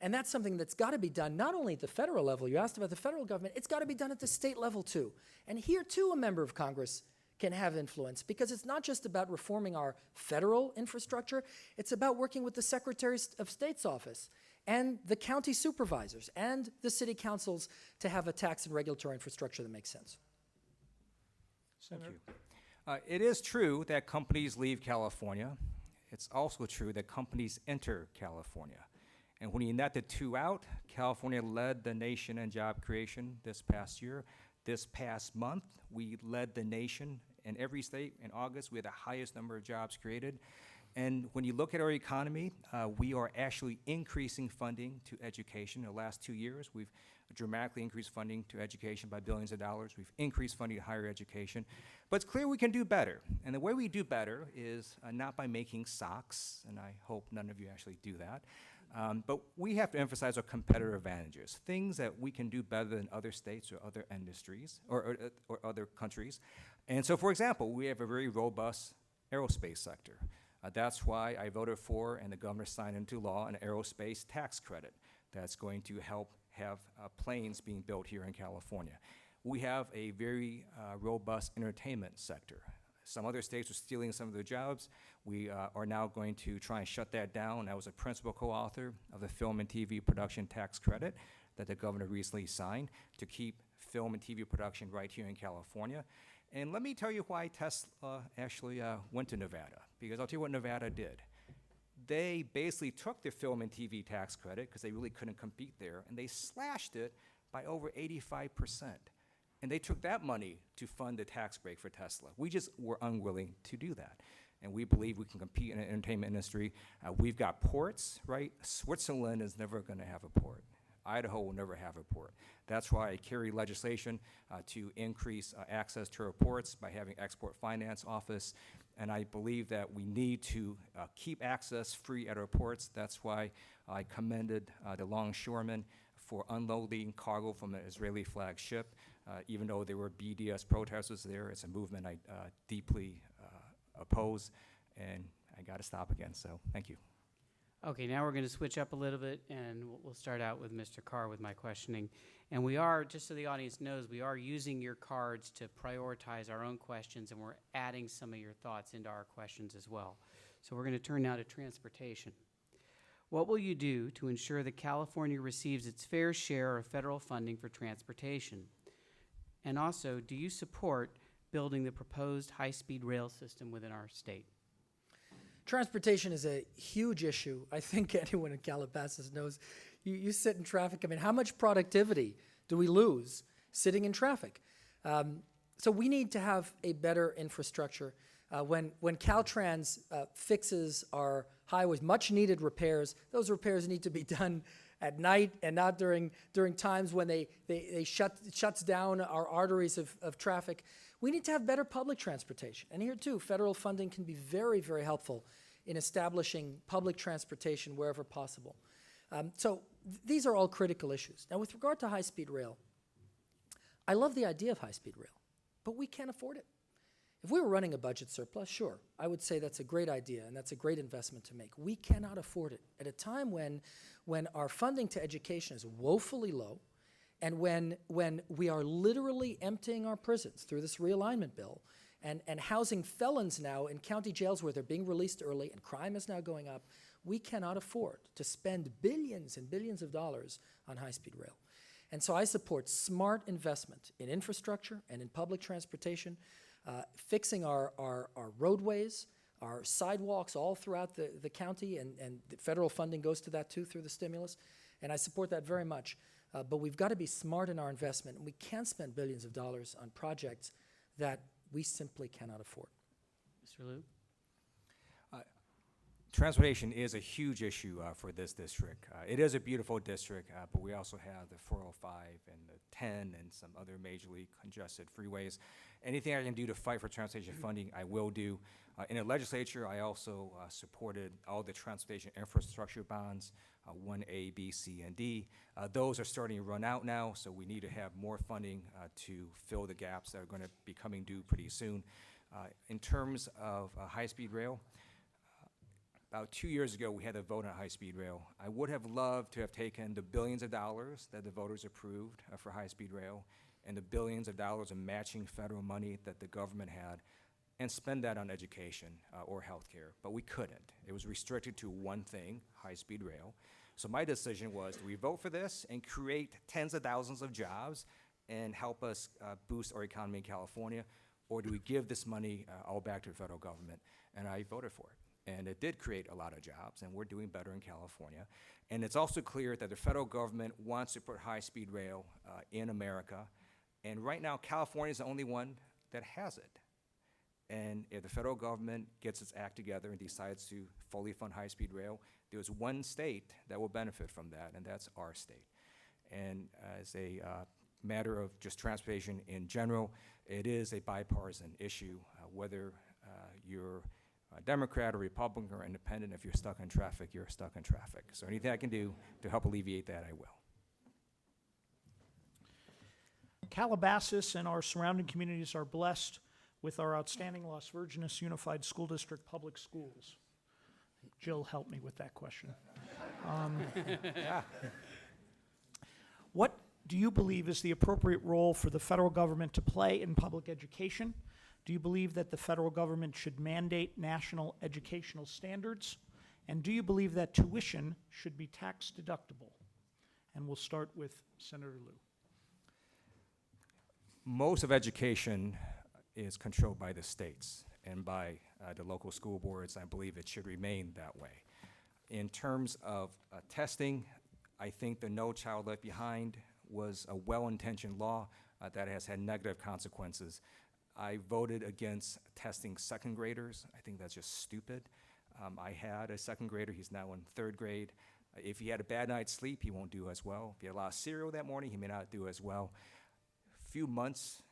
And that's something that's got to be done not only at the federal level. You asked about the federal government. It's got to be done at the state level too. And here too, a member of Congress can have influence, because it's not just about reforming our federal infrastructure. It's about working with the Secretary of State's office and the county supervisors and the city councils to have a tax and regulatory infrastructure that makes sense. Thank you. It is true that companies leave California. It's also true that companies enter California. And when you net the two out, California led the nation in job creation this past year. This past month, we led the nation in every state. In August, we had the highest number of jobs created. And when you look at our economy, we are actually increasing funding to education. In the last 2 years, we've dramatically increased funding to education by billions of dollars. We've increased funding to higher education. But it's clear we can do better. And the way we do better is not by making socks, and I hope none of you actually do that. But we have to emphasize our competitive advantages, things that we can do better than other states or other industries or other countries. And so, for example, we have a very robust aerospace sector. That's why I voted for, and the governor signed into law, an aerospace tax credit that's going to help have planes being built here in California. We have a very robust entertainment sector. Some other states are stealing some of their jobs. We are now going to try and shut that down. I was a principal co-author of the Film and TV Production Tax Credit that the governor recently signed to keep film and TV production right here in California. And let me tell you why Tesla actually went to Nevada, because I'll tell you what Nevada did. They basically took the film and TV tax credit, because they really couldn't compete there, and they slashed it by over 85%. And they took that money to fund the tax break for Tesla. We just were unwilling to do that. And we believe we can compete in the entertainment industry. We've got ports, right? Switzerland is never going to have a port. Idaho will never have a port. That's why I carry legislation to increase access to our ports by having Export Finance Office. And I believe that we need to keep access free at our ports. That's why I commended the longshoremen for unloading cargo from an Israeli flag ship. Even though there were BDS protesters there, it's a movement I deeply oppose, and I got to stop again, so thank you. Okay, now we're going to switch up a little bit, and we'll start out with Mr. Carr with my questioning. And we are, just so the audience knows, we are using your cards to prioritize our own questions, and we're adding some of your thoughts into our questions as well. So we're going to turn now to transportation. What will you do to ensure that California receives its fair share of federal funding for transportation? And also, do you support building the proposed high-speed rail system within our state? Transportation is a huge issue. I think anyone in Calabasas knows. You sit in traffic. I mean, how much productivity do we lose sitting in traffic? So we need to have a better infrastructure. When Caltrans fixes our highways, much needed repairs, those repairs need to be done at night and not during times when they shuts down our arteries of traffic. We need to have better public transportation. And here too, federal funding can be very, very helpful in establishing public transportation wherever possible. So these are all critical issues. Now with regard to high-speed rail, I love the idea of high-speed rail, but we can't afford it. If we were running a budget surplus, sure, I would say that's a great idea and that's a great investment to make. We cannot afford it at a time when our funding to education is woefully low, and when we are literally emptying our prisons through this realignment bill and housing felons now in county jails where they're being released early and crime is now going up, we cannot afford to spend billions and billions of dollars on high-speed rail. And so I support smart investment in infrastructure and in public transportation, fixing our roadways, our sidewalks all throughout the county, and the federal funding goes to that too through the stimulus, and I support that very much. But we've got to be smart in our investment, and we can't spend billions of dollars on projects that we simply cannot afford. Mr. Liu? Transportation is a huge issue for this district. It is a beautiful district, but we also have the 405 and the 10 and some other majorly congested freeways. Anything I can do to fight for transportation funding, I will do. In the legislature, I also supported all the transportation infrastructure bonds, 1A, B, C, and D. Those are starting to run out now, so we need to have more funding to fill the gaps that are going to be coming due pretty soon. In terms of high-speed rail, about 2 years ago, we had a vote on high-speed rail. I would have loved to have taken the billions of dollars that the voters approved for high-speed rail and the billions of dollars of matching federal money that the government had and spend that on education or healthcare, but we couldn't. It was restricted to one thing, high-speed rail. So my decision was, do we vote for this and create tens of thousands of jobs and help us boost our economy in California, or do we give this money all back to the federal government? And I voted for it. And it did create a lot of jobs, and we're doing better in California. And it's also clear that the federal government wants to put high-speed rail in America. And right now, California is the only one that has it. And if the federal government gets its act together and decides to fully fund high-speed rail, there's one state that will benefit from that, and that's our state. And as a matter of just transportation in general, it is a bipartisan issue, whether you're a Democrat or Republican or independent. If you're stuck in traffic, you're stuck in traffic. So anything I can do to help alleviate that, I will. Calabasas and our surrounding communities are blessed with our outstanding Las Virgenes Unified School District public schools. Jill helped me with that question. What do you believe is the appropriate role for the federal government to play in public education? Do you believe that the federal government should mandate national educational standards? And do you believe that tuition should be tax deductible? And we'll start with Senator Liu. Most of education is controlled by the states and by the local school boards. I believe it should remain that way. In terms of testing, I think the No Child Left Behind was a well-intentioned law that has had negative consequences. I voted against testing second graders. I think that's just stupid. I had a second grader. He's now in third grade. If he had a bad night's sleep, he won't do as well. If he had a lot of cereal that morning, he may not do as well. Few months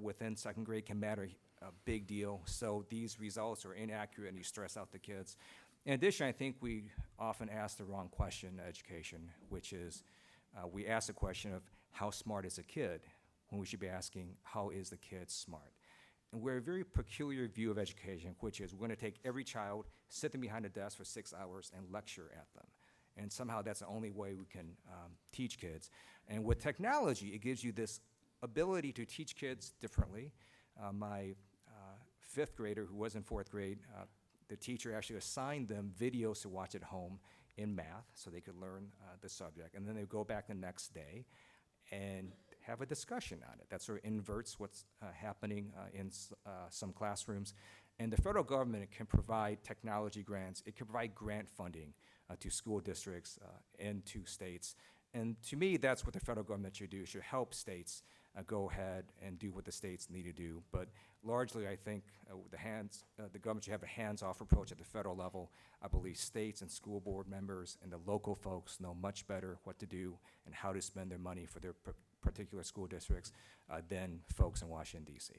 within second grade can matter a big deal. So these results are inaccurate and you stress out the kids. In addition, I think we often ask the wrong question in education, which is we ask the question of how smart is a kid when we should be asking how is the kid smart? And we're a very peculiar view of education, which is we're going to take every child, sit them behind a desk for 6 hours, and lecture at them. And somehow that's the only way we can teach kids. And with technology, it gives you this ability to teach kids differently. My fifth grader, who was in fourth grade, the teacher actually assigned them videos to watch at home in math so they could learn the subject. And then they would go back the next day and have a discussion on it. That sort of inverts what's happening in some classrooms. And the federal government can provide technology grants. It can provide grant funding to school districts and to states. And to me, that's what the federal government should do. It should help states go ahead and do what the states need to do. But largely, I think the government should have a hands-off approach at the federal level. I believe states and school board members and the local folks know much better what to do and how to spend their money for their particular school districts than folks in Washington, D.C.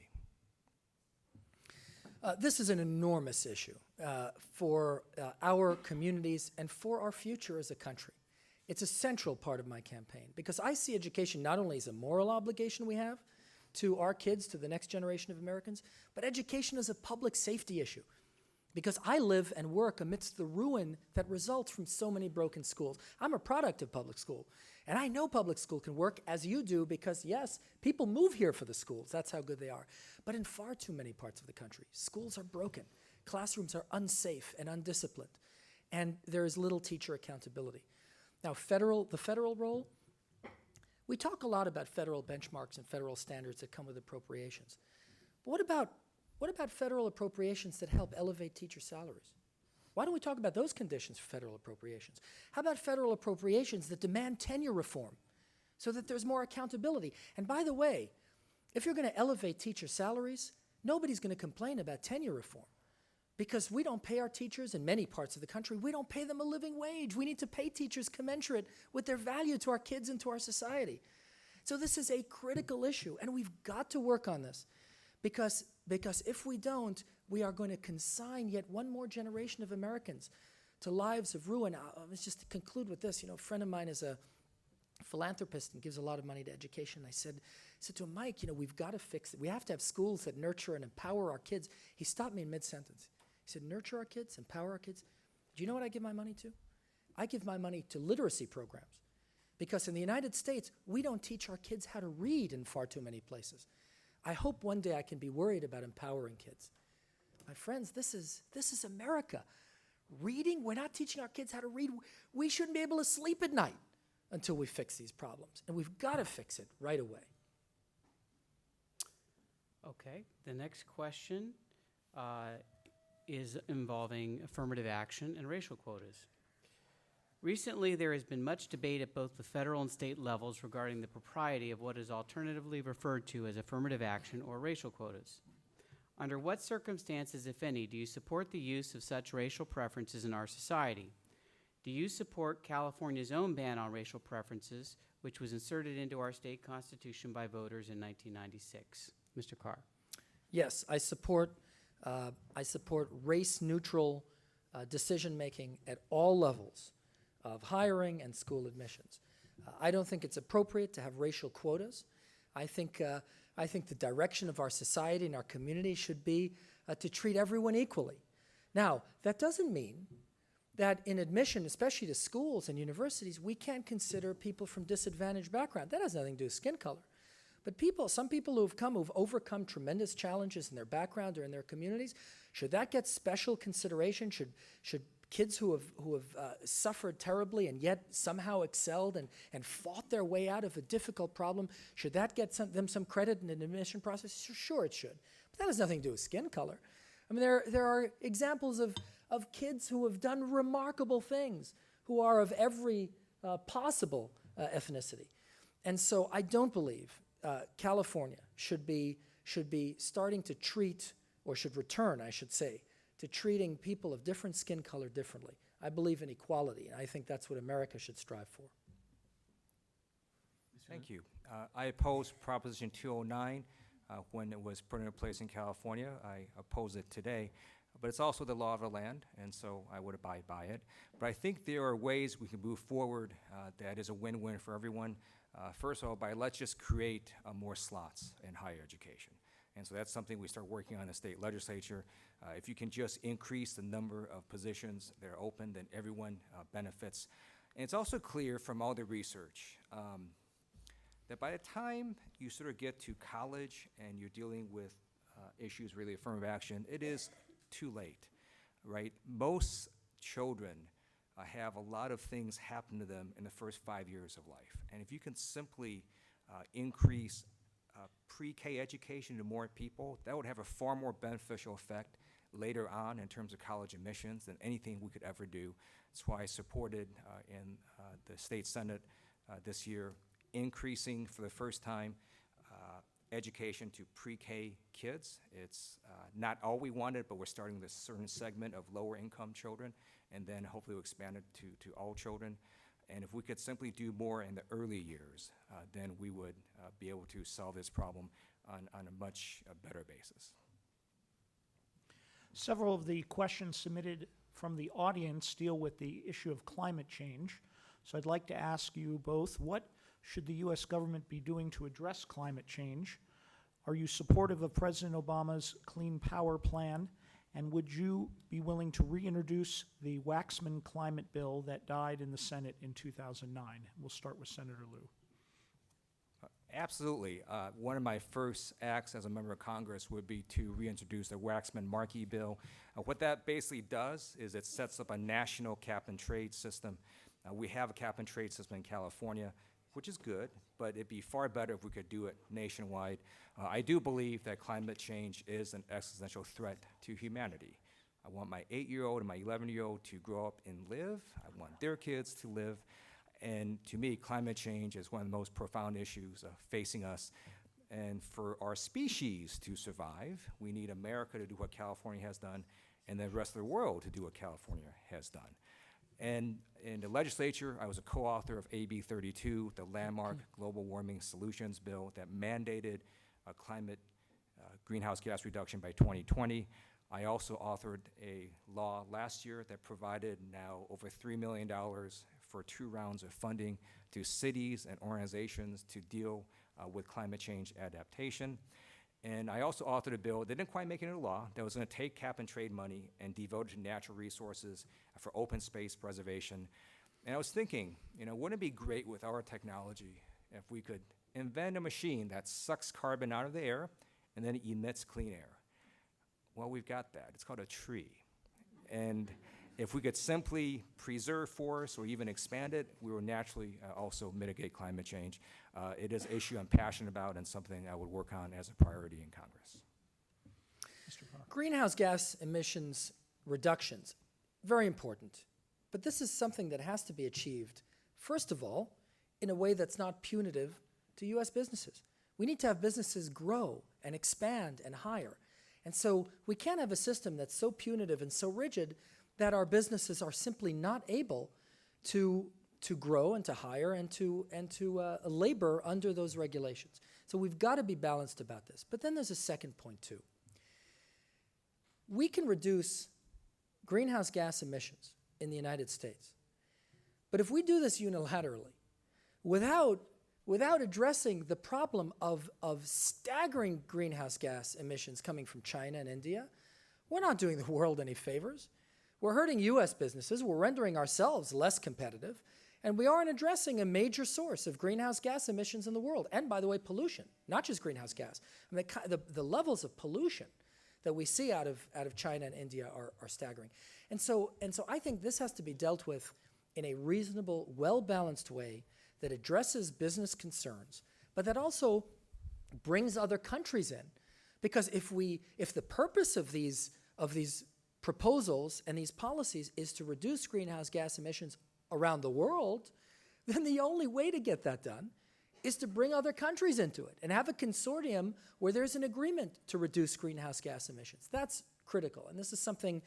This is an enormous issue for our communities and for our future as a country. It's a central part of my campaign because I see education not only as a moral obligation we have to our kids, to the next generation of Americans, but education is a public safety issue because I live and work amidst the ruin that results from so many broken schools. I'm a product of public school, and I know public school can work as you do because, yes, people move here for the schools. That's how good they are. But in far too many parts of the country, schools are broken. Classrooms are unsafe and undisciplined, and there is little teacher accountability. Now, the federal role, we talk a lot about federal benchmarks and federal standards that come with appropriations. But what about federal appropriations that help elevate teacher salaries? Why don't we talk about those conditions for federal appropriations? How about federal appropriations that demand tenure reform so that there's more accountability? And by the way, if you're going to elevate teacher salaries, nobody's going to complain about tenure reform. Because we don't pay our teachers in many parts of the country, we don't pay them a living wage. We need to pay teachers commensurate with their value to our kids and to our society. So this is a critical issue, and we've got to work on this. Because if we don't, we are going to consign yet one more generation of Americans to lives of ruin. Let's just conclude with this. You know, a friend of mine is a philanthropist and gives a lot of money to education. I said to him, Mike, you know, we've got to fix it. We have to have schools that nurture and empower our kids. He stopped me in mid-sentence. He said, nurture our kids, empower our kids. Do you know what I give my money to? I give my money to literacy programs. Because in the United States, we don't teach our kids how to read in far too many places. I hope one day I can be worried about empowering kids. My friends, this is America. Reading, we're not teaching our kids how to read. We shouldn't be able to sleep at night until we fix these problems. And we've got to fix it right away. Okay, the next question is involving affirmative action and racial quotas. Recently, there has been much debate at both the federal and state levels regarding the propriety of what is alternatively referred to as affirmative action or racial quotas. Under what circumstances, if any, do you support the use of such racial preferences in our society? Do you support California's own ban on racial preferences, which was inserted into our state constitution by voters in 1996? Mr. Carr. Yes, I support race-neutral decision-making at all levels of hiring and school admissions. I don't think it's appropriate to have racial quotas. I think the direction of our society and our community should be to treat everyone equally. Now, that doesn't mean that in admission, especially to schools and universities, we can't consider people from disadvantaged background. That has nothing to do with skin color. But some people who've overcome tremendous challenges in their background or in their communities, should that get special consideration? Should kids who have suffered terribly and yet somehow excelled and fought their way out of a difficult problem, should that get them some credit in an admission process? Sure, it should. But that has nothing to do with skin color. I mean, there are examples of kids who have done remarkable things, who are of every possible ethnicity. And so I don't believe California should be starting to treat, or should return, I should say, to treating people of different skin color differently. I believe in equality, and I think that's what America should strive for. Thank you. I oppose Proposition 209 when it was put into place in California. I oppose it today. But it's also the law of the land, and so I would abide by it. But I think there are ways we can move forward that is a win-win for everyone. First of all, let's just create more slots in higher education. And so that's something we start working on in the state legislature. If you can just increase the number of positions that are open, then everyone benefits. And it's also clear from all the research that by the time you sort of get to college and you're dealing with issues really affirmative action, it is too late, right? Most children have a lot of things happen to them in the first 5 years of life. And if you can simply increase pre-K education to more people, that would have a far more beneficial effect later on in terms of college admissions than anything we could ever do. That's why I supported in the state senate this year, increasing for the first time education to pre-K kids. It's not all we wanted, but we're starting this certain segment of lower income children, and then hopefully we'll expand it to all children. And if we could simply do more in the early years, then we would be able to solve this problem on a much better basis. Several of the questions submitted from the audience deal with the issue of climate change. So I'd like to ask you both, what should the U.S. government be doing to address climate change? Are you supportive of President Obama's Clean Power Plan? And would you be willing to reintroduce the Waxman climate bill that died in the Senate in 2009? We'll start with Senator Liu. Absolutely. One of my first acts as a member of Congress would be to reintroduce the Waxman-Markey bill. What that basically does is it sets up a national cap-and-trade system. We have a cap-and-trade system in California, which is good, but it'd be far better if we could do it nationwide. I do believe that climate change is an existential threat to humanity. I want my 8-year-old and my 11-year-old to grow up and live. I want their kids to live. And to me, climate change is one of the most profound issues facing us. And for our species to survive, we need America to do what California has done, and the rest of the world to do what California has done. And in the legislature, I was a co-author of AB 32, the landmark Global Warming Solutions Bill that mandated a climate greenhouse gas reduction by 2020. I also authored a law last year that provided now over $3 million for 2 rounds of funding to cities and organizations to deal with climate change adaptation. And I also authored a bill that didn't quite make it into law that was going to take cap and trade money and devote it to natural resources for open space preservation. And I was thinking, wouldn't it be great with our technology if we could invent a machine that sucks carbon out of the air and then emits clean air? Well, we've got that. It's called a tree. And if we could simply preserve forests or even expand it, we will naturally also mitigate climate change. It is an issue I'm passionate about and something I would work on as a priority in Congress. Greenhouse gas emissions reductions, very important. But this is something that has to be achieved, first of all, in a way that's not punitive to U.S. businesses. We need to have businesses grow and expand and hire. And so we can't have a system that's so punitive and so rigid that our businesses are simply not able to grow and to hire and to labor under those regulations. So we've got to be balanced about this. But then there's a second point too. We can reduce greenhouse gas emissions in the United States. But if we do this unilaterally, without addressing the problem of staggering greenhouse gas emissions coming from China and India, we're not doing the world any favors. We're hurting U.S. businesses, we're rendering ourselves less competitive, and we aren't addressing a major source of greenhouse gas emissions in the world. And by the way, pollution, not just greenhouse gas. I mean, the levels of pollution that we see out of China and India are staggering. And so I think this has to be dealt with in a reasonable, well-balanced way that addresses business concerns, but that also brings other countries in. Because if the purpose of these proposals and these policies is to reduce greenhouse gas emissions around the world, then the only way to get that done is to bring other countries into it and have a consortium where there's an agreement to reduce greenhouse gas emissions. That's critical, and this is something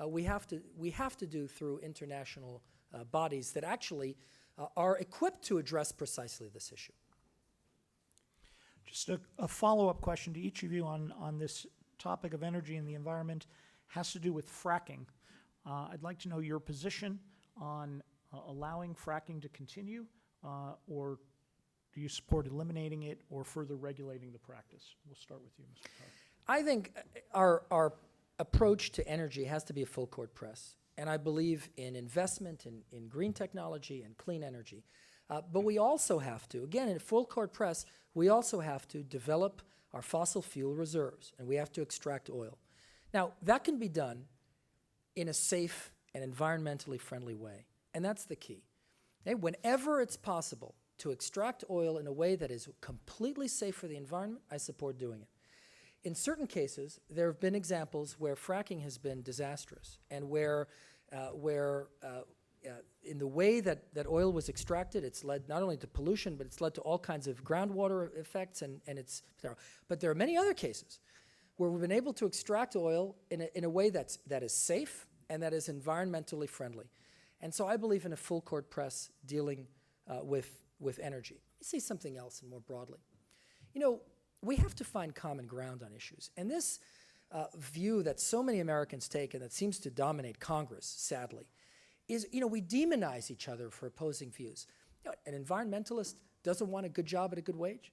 we have to do through international bodies that actually are equipped to address precisely this issue. Just a follow-up question to each of you on this topic of energy and the environment has to do with fracking. I'd like to know your position on allowing fracking to continue, or do you support eliminating it or further regulating the practice? We'll start with you, Mr. Carr. I think our approach to energy has to be a full court press. And I believe in investment in green technology and clean energy. But we also have to, again, in a full court press, we also have to develop our fossil fuel reserves, and we have to extract oil. Now, that can be done in a safe and environmentally friendly way, and that's the key. Okay? Whenever it's possible to extract oil in a way that is completely safe for the environment, I support doing it. In certain cases, there have been examples where fracking has been disastrous, and where in the way that oil was extracted, it's led not only to pollution, but it's led to all kinds of groundwater effects, and it's. But there are many other cases where we've been able to extract oil in a way that is safe and that is environmentally friendly. And so I believe in a full court press dealing with energy. Let me say something else and more broadly. You know, we have to find common ground on issues. And this view that so many Americans take and that seems to dominate Congress, sadly, is, you know, we demonize each other for opposing views. You know, an environmentalist doesn't want a good job at a good wage,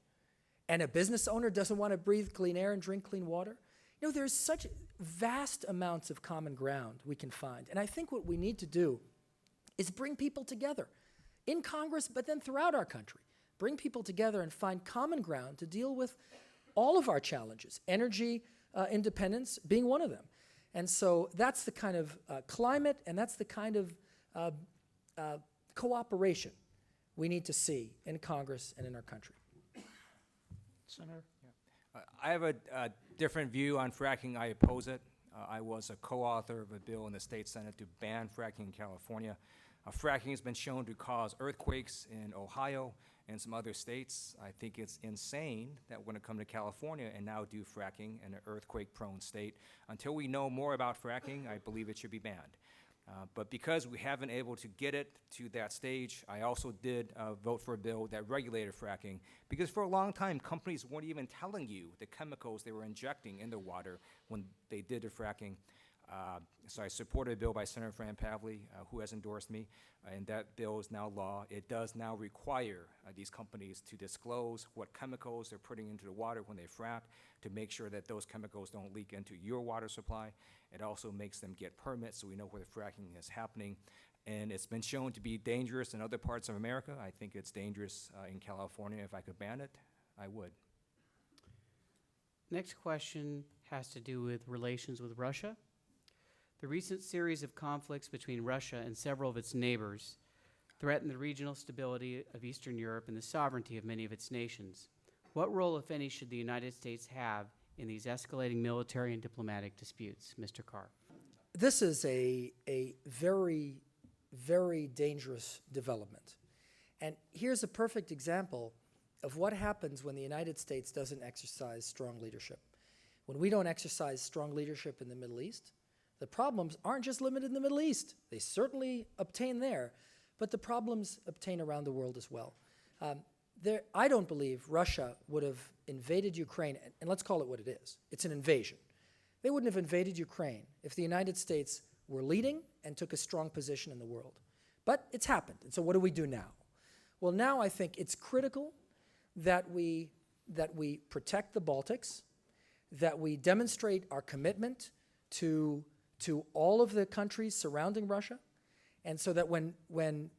and a business owner doesn't want to breathe clean air and drink clean water. You know, there's such vast amounts of common ground we can find. And I think what we need to do is bring people together in Congress, but then throughout our country. Bring people together and find common ground to deal with all of our challenges, energy independence being one of them. And so that's the kind of climate, and that's the kind of cooperation we need to see in Congress and in our country. Senator? I have a different view on fracking. I oppose it. I was a co-author of a bill in the state Senate to ban fracking in California. Fracking has been shown to cause earthquakes in Ohio and some other states. I think it's insane that we're going to come to California and now do fracking in an earthquake-prone state. Until we know more about fracking, I believe it should be banned. But because we haven't been able to get it to that stage, I also did vote for a bill that regulated fracking, because for a long time, companies weren't even telling you the chemicals they were injecting in the water when they did the fracking. So I supported a bill by Senator Fran Pavley, who has endorsed me, and that bill is now law. It does now require these companies to disclose what chemicals they're putting into the water when they frack, to make sure that those chemicals don't leak into your water supply. It also makes them get permits so we know where the fracking is happening. And it's been shown to be dangerous in other parts of America. I think it's dangerous in California. If I could ban it, I would. Next question has to do with relations with Russia. The recent series of conflicts between Russia and several of its neighbors threaten the regional stability of Eastern Europe and the sovereignty of many of its nations. What role, if any, should the United States have in these escalating military and diplomatic disputes? Mr. Carr. This is a very, very dangerous development. And here's a perfect example of what happens when the United States doesn't exercise strong leadership. When we don't exercise strong leadership in the Middle East, the problems aren't just limited in the Middle East. They certainly obtain there, but the problems obtain around the world as well. I don't believe Russia would have invaded Ukraine, and let's call it what it is. It's an invasion. They wouldn't have invaded Ukraine if the United States were leading and took a strong position in the world. But it's happened, and so what do we do now? Well, now I think it's critical that we protect the Baltics, that we demonstrate our commitment to all of the countries surrounding Russia, and so that when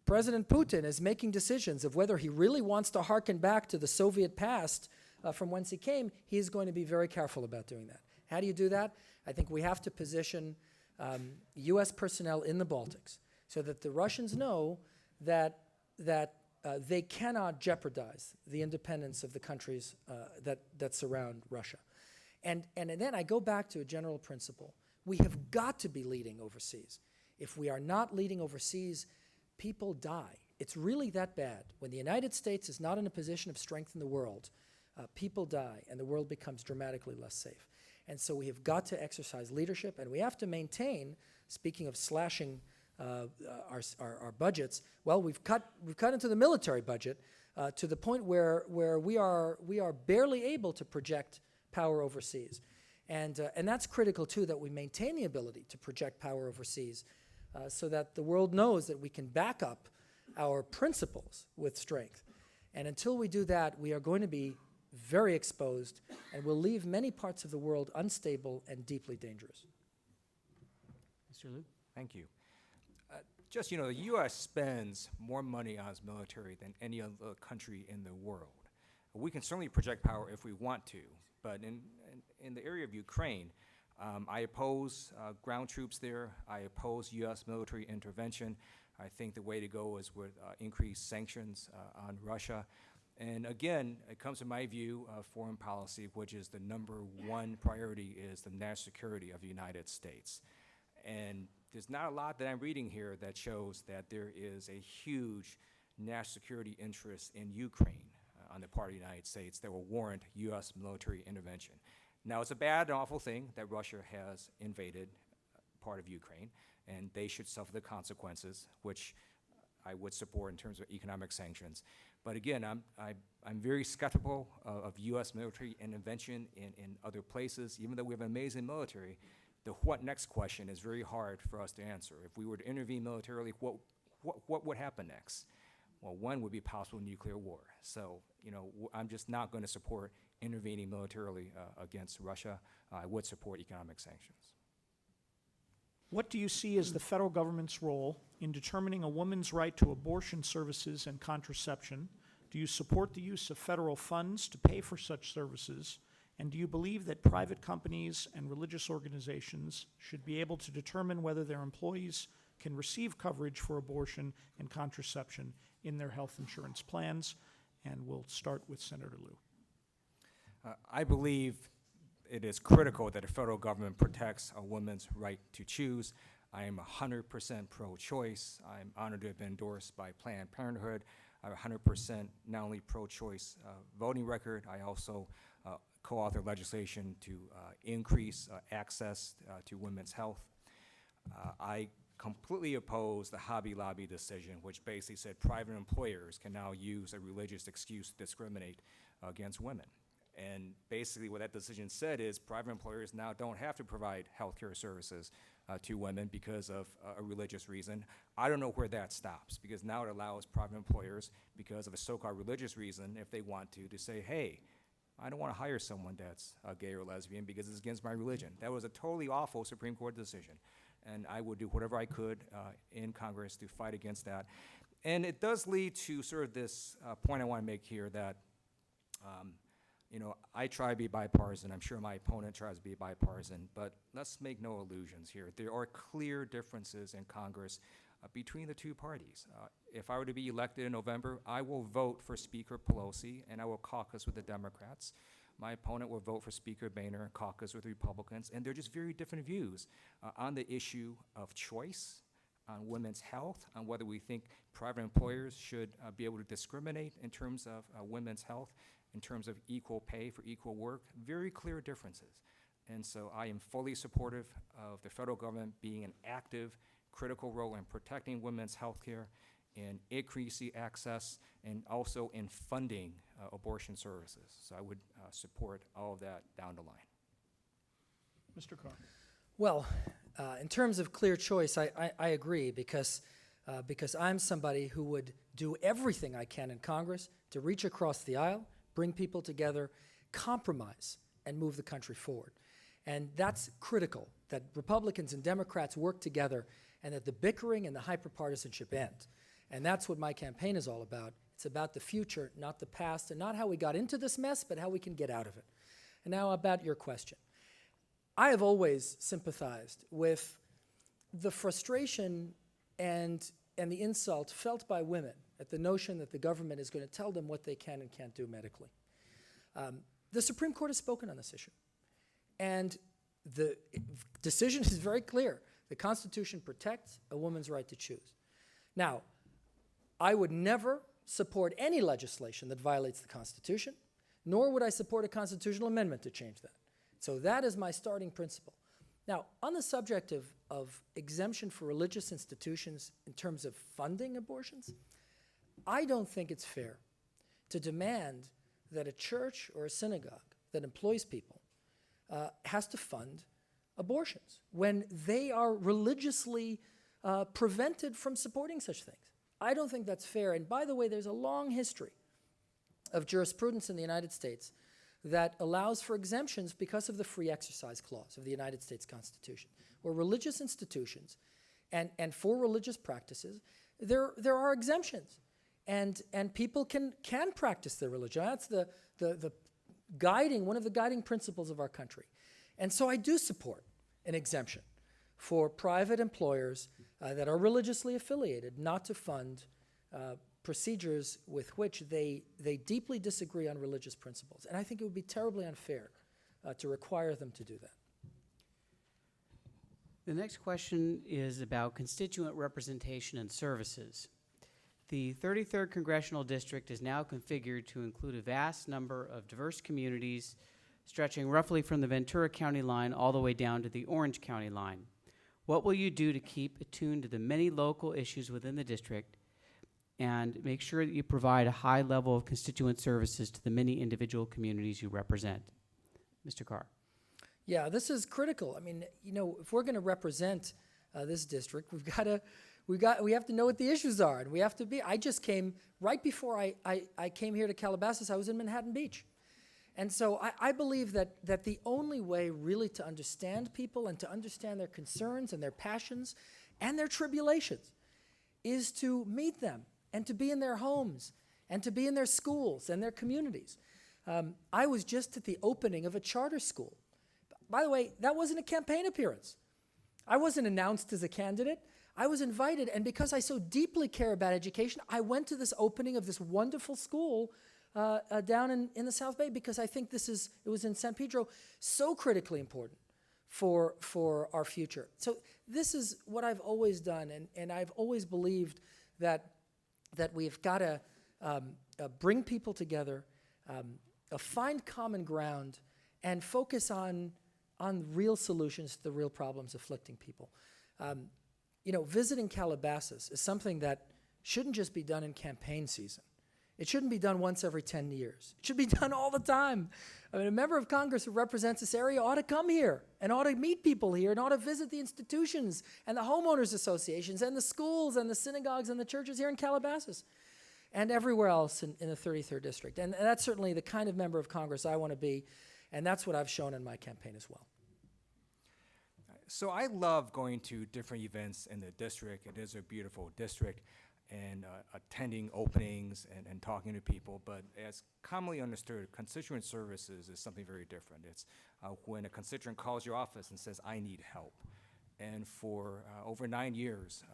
President Putin is making decisions of whether he really wants to hearken back to the Soviet past from whence he came, he's going to be very careful about doing that. How do you do that? I think we have to position U.S. personnel in the Baltics so that the Russians know that they cannot jeopardize the independence of the countries that surround Russia. And then I go back to a general principle. We have got to be leading overseas. If we are not leading overseas, people die. It's really that bad. When the United States is not in a position of strength in the world, people die, and the world becomes dramatically less safe. And so we have got to exercise leadership, and we have to maintain, speaking of slashing our budgets, well, we've cut into the military budget to the point where we are barely able to project power overseas. And that's critical, too, that we maintain the ability to project power overseas so that the world knows that we can back up our principles with strength. And until we do that, we are going to be very exposed, and will leave many parts of the world unstable and deeply dangerous. Mr. Liu? Thank you. Just, the U.S. spends more money on its military than any other country in the world. We can certainly project power if we want to, but in the area of Ukraine, I oppose ground troops there. I oppose U.S. military intervention. I think the way to go is with increased sanctions on Russia. And again, it comes to my view of foreign policy, which is the number one priority is the national security of the United States. And there's not a lot that I'm reading here that shows that there is a huge national security interest in Ukraine on the part of the United States that will warrant U.S. military intervention. Now, it's a bad and awful thing that Russia has invaded part of Ukraine, and they should suffer the consequences, which I would support in terms of economic sanctions. But again, I'm very skeptical of U.S. military intervention in other places. Even though we have an amazing military, the what next question is very hard for us to answer. If we were to intervene militarily, what would happen next? Well, one would be possible nuclear war. So, I'm just not going to support intervening militarily against Russia. I would support economic sanctions. What do you see as the federal government's role in determining a woman's right to abortion services and contraception? Do you support the use of federal funds to pay for such services? And do you believe that private companies and religious organizations should be able to determine whether their employees can receive coverage for abortion and contraception in their health insurance plans? And we'll start with Senator Liu. I believe it is critical that the federal government protects a woman's right to choose. I am 100% pro-choice. I'm honored to have been endorsed by Planned Parenthood. I have 100% not only pro-choice voting record, I also co-authored legislation to increase access to women's health. I completely oppose the Hobby Lobby decision, which basically said private employers can now use a religious excuse to discriminate against women. And basically what that decision said is private employers now don't have to provide health care services to women because of a religious reason. I don't know where that stops, because now it allows private employers, because of a so-called religious reason, if they want to say, hey, I don't want to hire someone that's gay or lesbian because it's against my religion. That was a totally awful Supreme Court decision. And I would do whatever I could in Congress to fight against that. And it does lead to sort of this point I want to make here that I try to be bipartisan. I'm sure my opponent tries to be bipartisan, but let's make no illusions here. There are clear differences in Congress between the two parties. If I were to be elected in November, I will vote for Speaker Pelosi, and I will caucus with the Democrats. My opponent will vote for Speaker Boehner and caucus with the Republicans, and they're just very different views on the issue of choice, on women's health, on whether we think private employers should be able to discriminate in terms of women's health, in terms of equal pay for equal work. Very clear differences. And so I am fully supportive of the federal government being an active, critical role in protecting women's health care, in increasing access, and also in funding abortion services. So I would support all of that down the line. Mr. Carr. Well, in terms of clear choice, I agree, because I'm somebody who would do everything I can in Congress to reach across the aisle, bring people together, compromise, and move the country forward. And that's critical, that Republicans and Democrats work together and that the bickering and the hyperpartisanship end. And that's what my campaign is all about. It's about the future, not the past, and not how we got into this mess, but how we can get out of it. And now about your question. I have always sympathized with the frustration and the insult felt by women at the notion that the government is going to tell them what they can and can't do medically. The Supreme Court has spoken on this issue. And the decision is very clear. The Constitution protects a woman's right to choose. Now, I would never support any legislation that violates the Constitution, nor would I support a constitutional amendment to change that. So that is my starting principle. Now, on the subject of exemption for religious institutions in terms of funding abortions, I don't think it's fair to demand that a church or a synagogue that employs people has to fund abortions when they are religiously prevented from supporting such things. I don't think that's fair. And by the way, there's a long history of jurisprudence in the United States that allows for exemptions because of the free exercise clause of the United States Constitution, where religious institutions and for religious practices, there are exemptions. And people can practice their religion. That's the one of the guiding principles of our country. And so I do support an exemption for private employers that are religiously affiliated not to fund procedures with which they deeply disagree on religious principles. And I think it would be terribly unfair to require them to do that. The next question is about constituent representation and services. The 33rd Congressional District is now configured to include a vast number of diverse communities stretching roughly from the Ventura County line all the way down to the Orange County line. What will you do to keep attuned to the many local issues within the district and make sure that you provide a high level of constituent services to the many individual communities you represent? Mr. Carr. Yeah, this is critical. I mean, you know, if we're going to represent this district, we have to know what the issues are, and we have to be. I just came right before I came here to Calabasas. I was in Manhattan Beach, and so I believe that the only way really to understand people and to understand their concerns and their passions and their tribulations is to meet them and to be in their homes and to be in their schools and their communities. I was just at the opening of a charter school. By the way, that wasn't a campaign appearance. I wasn't announced as a candidate. I was invited, and because I so deeply care about education, I went to this opening of this wonderful school down in the South Bay because I think it was in San Pedro, so critically important for our future. So this is what I've always done, and I've always believed that we've got to bring people together, find common ground, and focus on real solutions to the real problems afflicting people. You know, visiting Calabasas is something that shouldn't just be done in campaign season. It shouldn't be done once every 10 years. It should be done all the time. I mean, a member of Congress who represents this area ought to come here and ought to meet people here and ought to visit the institutions and the homeowners associations and the schools and the synagogues and the churches here in Calabasas and everywhere else in the 33rd District. And that's certainly the kind of member of Congress I want to be, and that's what I've shown in my campaign as well. So I love going to different events in the district. It is a beautiful district, and attending openings and talking to people. But as commonly understood, constituent services is something very different. It's when a constituent calls your office and says, I need help. And for over 9 years,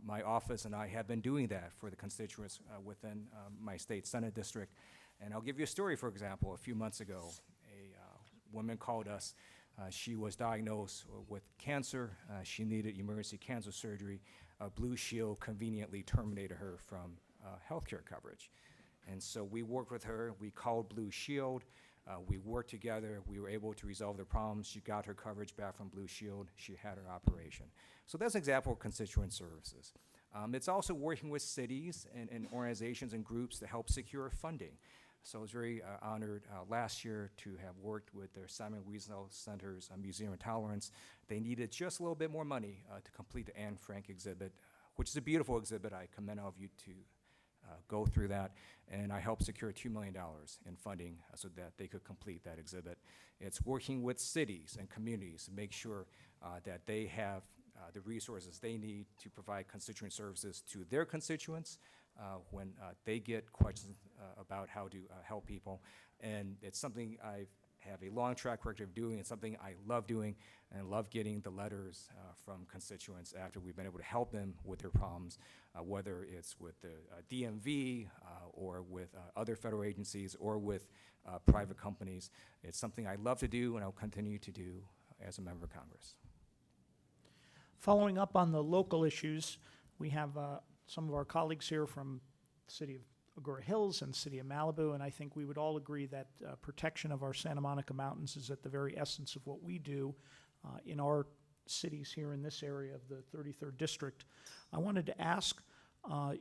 my office and I have been doing that for the constituents within my state Senate district. And I'll give you a story, for example. A few months ago, a woman called us. She was diagnosed with cancer. She needed emergency cancer surgery. Blue Shield conveniently terminated her from health care coverage. And so we worked with her. We called Blue Shield. We worked together. We were able to resolve the problems. She got her coverage back from Blue Shield. She had her operation. So that's an example of constituent services. It's also working with cities and organizations and groups to help secure funding. So I was very honored last year to have worked with the Simon Wiesenthal Center's Museum of Tolerance. They needed just a little bit more money to complete the Anne Frank exhibit, which is a beautiful exhibit. I commend all of you to go through that. And I helped secure $2 million in funding so that they could complete that exhibit. It's working with cities and communities to make sure that they have the resources they need to provide constituent services to their constituents when they get questions about how to help people. And it's something I have a long track record of doing. It's something I love doing, and I love getting the letters from constituents after we've been able to help them with their problems, whether it's with the DMV or with other federal agencies or with private companies. It's something I love to do, and I'll continue to do as a member of Congress. Following up on the local issues, we have some of our colleagues here from the city of Agoura Hills and city of Malibu, and I think we would all agree that protection of our Santa Monica Mountains is at the very essence of what we do in our cities here in this area of the 33rd District. I wanted to ask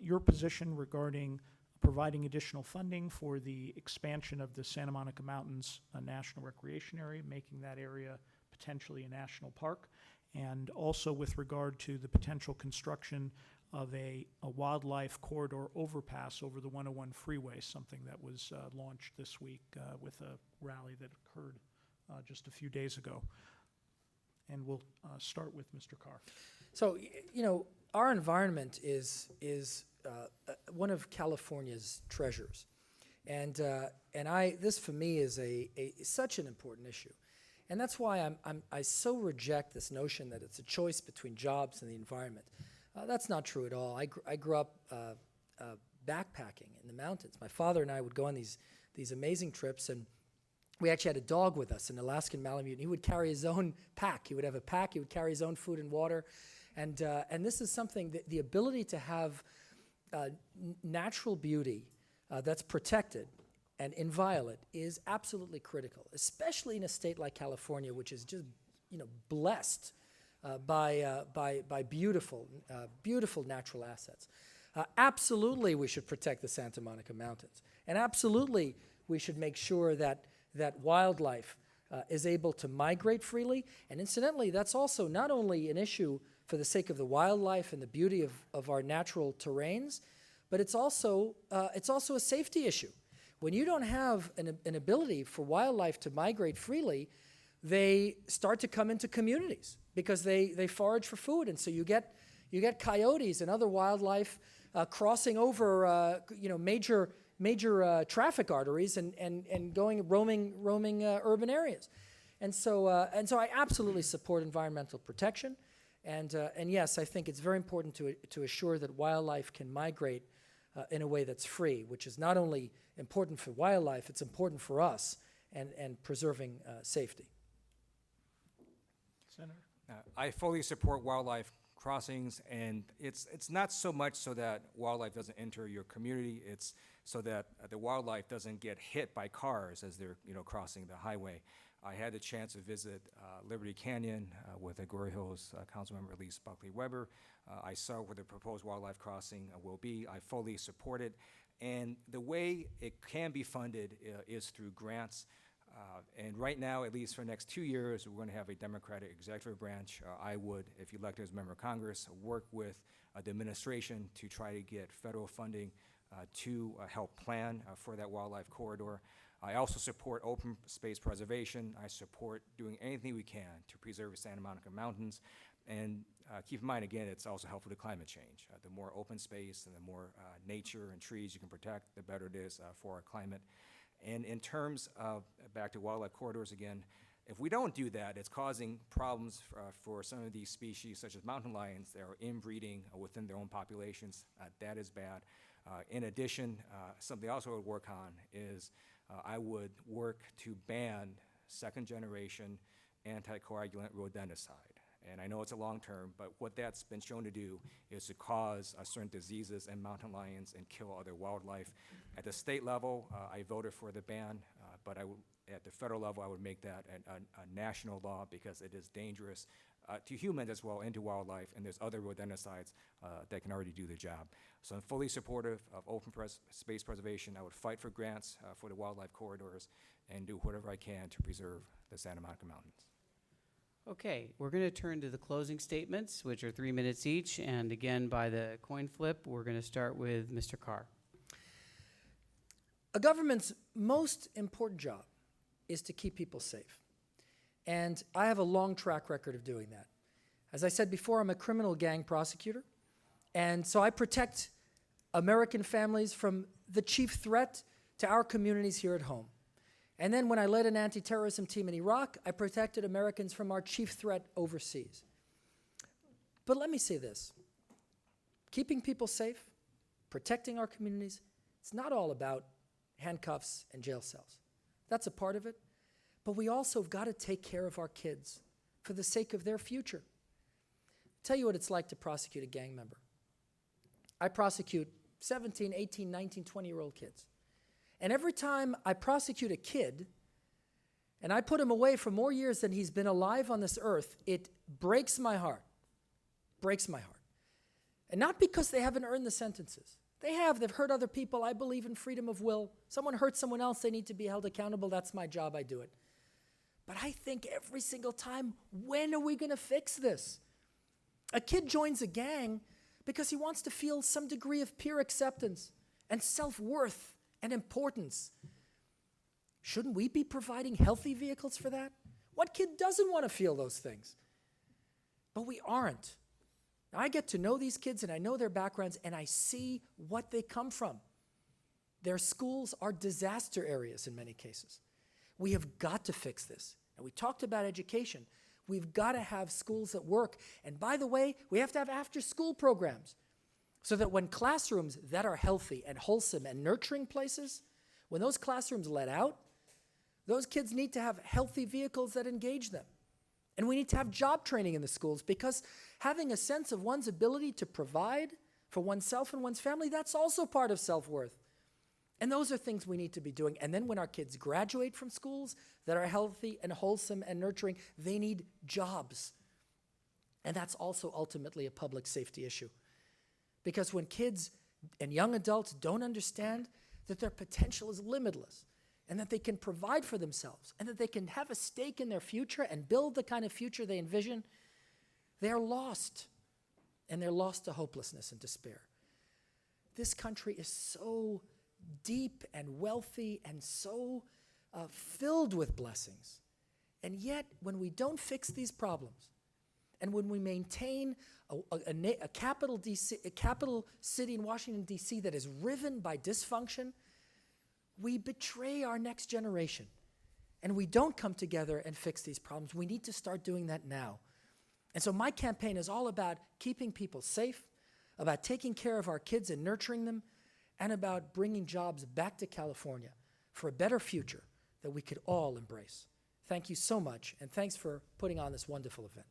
your position regarding providing additional funding for the expansion of the Santa Monica Mountains National Recreation Area, making that area potentially a national park, and also with regard to the potential construction of a wildlife corridor overpass over the 101 freeway, something that was launched this week with a rally that occurred just a few days ago. And we'll start with Mr. Carr. So, you know, our environment is one of California's treasures. And this for me is such an important issue. And that's why I so reject this notion that it's a choice between jobs and the environment. That's not true at all. I grew up backpacking in the mountains. My father and I would go on these amazing trips, and we actually had a dog with us, an Alaskan Malamute. He would carry his own pack. He would have a pack. He would carry his own food and water. And this is something that the ability to have natural beauty that's protected and inviolate is absolutely critical, especially in a state like California, which is just, you know, blessed by beautiful natural assets. Absolutely, we should protect the Santa Monica Mountains, and absolutely, we should make sure that wildlife is able to migrate freely. And incidentally, that's also not only an issue for the sake of the wildlife and the beauty of our natural terrains, but it's also a safety issue. When you don't have an ability for wildlife to migrate freely, they start to come into communities because they forage for food, and so you get coyotes and other wildlife crossing over major traffic arteries and roaming urban areas, and so I absolutely support environmental protection, and yes, I think it's very important to assure that wildlife can migrate in a way that's free, which is not only important for wildlife, it's important for us and preserving safety. Senator? I fully support wildlife crossings, and it's not so much so that wildlife doesn't enter your community, it's so that the wildlife doesn't get hit by cars as they're crossing the highway. I had the chance to visit Liberty Canyon with Agoura Hills Councilmember Elise Buckley-Weber. I saw where the proposed wildlife crossing will be. I fully support it. And the way it can be funded is through grants. And right now, at least for the next 2 years, we're going to have a Democratic executive branch. I would, if elected as a member of Congress, work with the administration to try to get federal funding to help plan for that wildlife corridor. I also support open space preservation. I support doing anything we can to preserve the Santa Monica Mountains. And keep in mind, again, it's also helpful to climate change. The more open space and the more nature and trees you can protect, the better it is for our climate. And in terms of, back to wildlife corridors again, if we don't do that, it's causing problems for some of these species, such as mountain lions, that are inbreeding within their own populations. That is bad. In addition, something else I would work on is I would work to ban second-generation anticoagulant rodenticide. And I know it's a long term, but what that's been shown to do is to cause certain diseases in mountain lions and kill other wildlife. At the state level, I voted for the ban, but at the federal level, I would make that a national law because it is dangerous to humans as well and to wildlife, and there's other rodenticides that can already do the job. So I'm fully supportive of open space preservation. I would fight for grants for the wildlife corridors and do whatever I can to preserve the Santa Monica Mountains. Okay, we're going to turn to the closing statements, which are 3 minutes each. And again, by the coin flip, we're going to start with Mr. Carr. A government's most important job is to keep people safe. And I have a long track record of doing that. As I said before, I'm a criminal gang prosecutor. And so I protect American families from the chief threat to our communities here at home. And then when I led an anti-terrorism team in Iraq, I protected Americans from our chief threat overseas. But let me say this. Keeping people safe, protecting our communities, it's not all about handcuffs and jail cells. That's a part of it. But we also have got to take care of our kids for the sake of their future. I'll tell you what it's like to prosecute a gang member. I prosecute 17, 18, 19, 20-year-old kids. And every time I prosecute a kid, and I put him away for more years than he's been alive on this earth, it breaks my heart. Breaks my heart. And not because they haven't earned the sentences. They have. They've hurt other people. I believe in freedom of will. Someone hurts someone else, they need to be held accountable. That's my job. I do it. But I think every single time, when are we going to fix this? A kid joins a gang because he wants to feel some degree of peer acceptance and self-worth and importance. Shouldn't we be providing healthy vehicles for that? What kid doesn't want to feel those things? But we aren't. Now, I get to know these kids and I know their backgrounds and I see what they come from. Their schools are disaster areas in many cases. We have got to fix this. And we talked about education. We've got to have schools that work. And by the way, we have to have after-school programs so that when classrooms that are healthy and wholesome and nurturing places, when those classrooms let out, those kids need to have healthy vehicles that engage them. And we need to have job training in the schools, because having a sense of one's ability to provide for oneself and one's family, that's also part of self-worth. And those are things we need to be doing. And then when our kids graduate from schools that are healthy and wholesome and nurturing, they need jobs. And that's also ultimately a public safety issue. Because when kids and young adults don't understand that their potential is limitless, and that they can provide for themselves, and that they can have a stake in their future and build the kind of future they envision, they are lost. And they're lost to hopelessness and despair. This country is so deep and wealthy and so filled with blessings. And yet, when we don't fix these problems, and when we maintain a capital city in Washington, D.C. that is riven by dysfunction, we betray our next generation. And we don't come together and fix these problems. We need to start doing that now. And so my campaign is all about keeping people safe, about taking care of our kids and nurturing them, and about bringing jobs back to California for a better future that we could all embrace. Thank you so much, and thanks for putting on this wonderful event.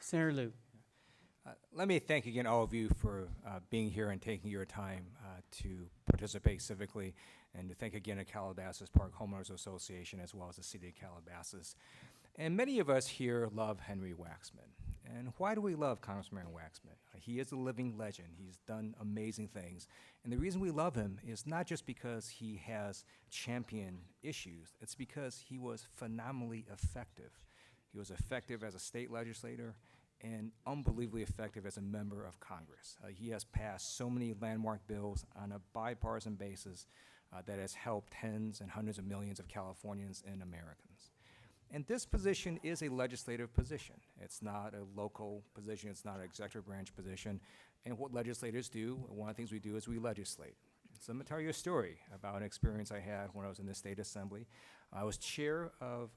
Senator Liu. Let me thank again all of you for being here and taking your time to participate civically, and to thank again the Calabasas Park Homeowners Association as well as the City of Calabasas. And many of us here love Henry Waxman. And why do we love Congressman Waxman? He is a living legend. He's done amazing things. And the reason we love him is not just because he has championed issues, it's because he was phenomenally effective. He was effective as a state legislator and unbelievably effective as a member of Congress. He has passed so many landmark bills on a bipartisan basis that has helped tens and hundreds of millions of Californians and Americans. And this position is a legislative position. It's not a local position. It's not an executive branch position. And what legislators do, one of the things we do is we legislate. So I'm going to tell you a story about an experience I had when I was in the State Assembly. I was chair of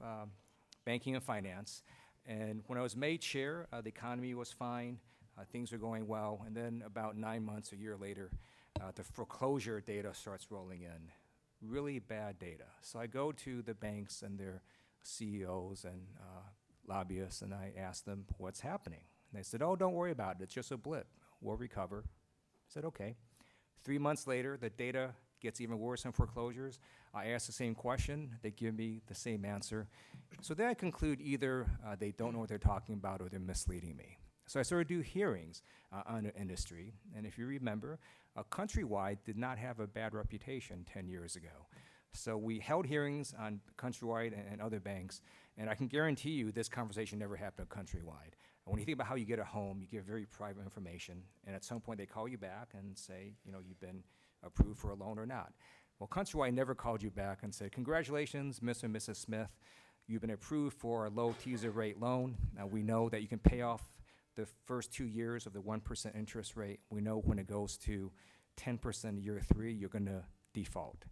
Banking and Finance. And when I was made chair, the economy was fine. Things were going well. And then about 9 months, a year later, the foreclosure data starts rolling in. Really bad data. So I go to the banks and their CEOs and lobbyists, and I asked them, what's happening? And they said, oh, don't worry about it. It's just a blip. We'll recover. I said, okay. 3 months later, the data gets even worse in foreclosures. I ask the same question. They give me the same answer. So then I conclude either they don't know what they're talking about or they're misleading me. So I started to do hearings on the industry. And if you remember, Countrywide did not have a bad reputation 10 years ago. So we held hearings on Countrywide and other banks, and I can guarantee you this conversation never happened at Countrywide. And when you think about how you get a home, you give very private information, and at some point they call you back and say, you know, you've been approved for a loan or not. Well, Countrywide never called you back and said, congratulations, Mr. and Mrs. Smith, you've been approved for a low teaser rate loan. Now we know that you can pay off the first 2 years of the 1% interest rate. We know when it goes to 10% year 3, you're going to default.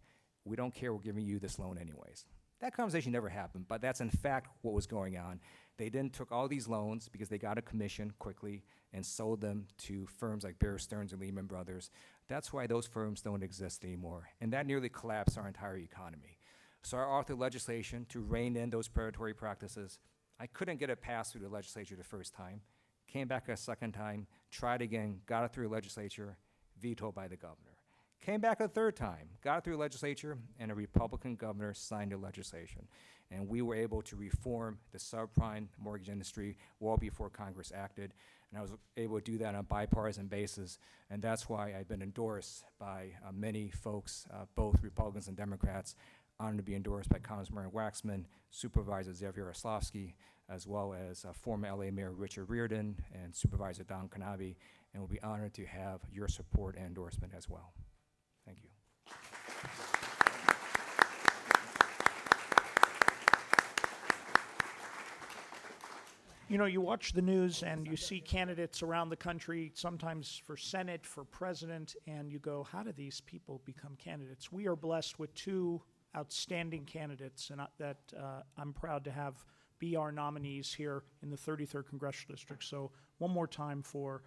We don't care, we're giving you this loan anyways. That conversation never happened, but that's in fact what was going on. They then took all these loans because they got a commission quickly and sold them to firms like Bear Stearns and Lehman Brothers. That's why those firms don't exist anymore, and that nearly collapsed our entire economy. So I authored legislation to rein in those predatory practices. I couldn't get it passed through the legislature the first time, came back a second time, tried again, got it through the legislature, vetoed by the governor. Came back a third time, got it through the legislature, and a Republican governor signed the legislation. And we were able to reform the subprime mortgage industry well before Congress acted. And I was able to do that on a bipartisan basis. And that's why I've been endorsed by many folks, both Republicans and Democrats, honored to be endorsed by Councilmember Waxman, Supervisor Xavier Oslovsky, as well as former LA Mayor Richard Reardon and Supervisor Don Kanabe, and we'll be honored to have your support and endorsement as well. Thank you. You know, you watch the news and you see candidates around the country, sometimes for Senate, for president, and you go, how do these people become candidates? We are blessed with two outstanding candidates and that I'm proud to have be our nominees here in the 33rd Congressional District. So one more time for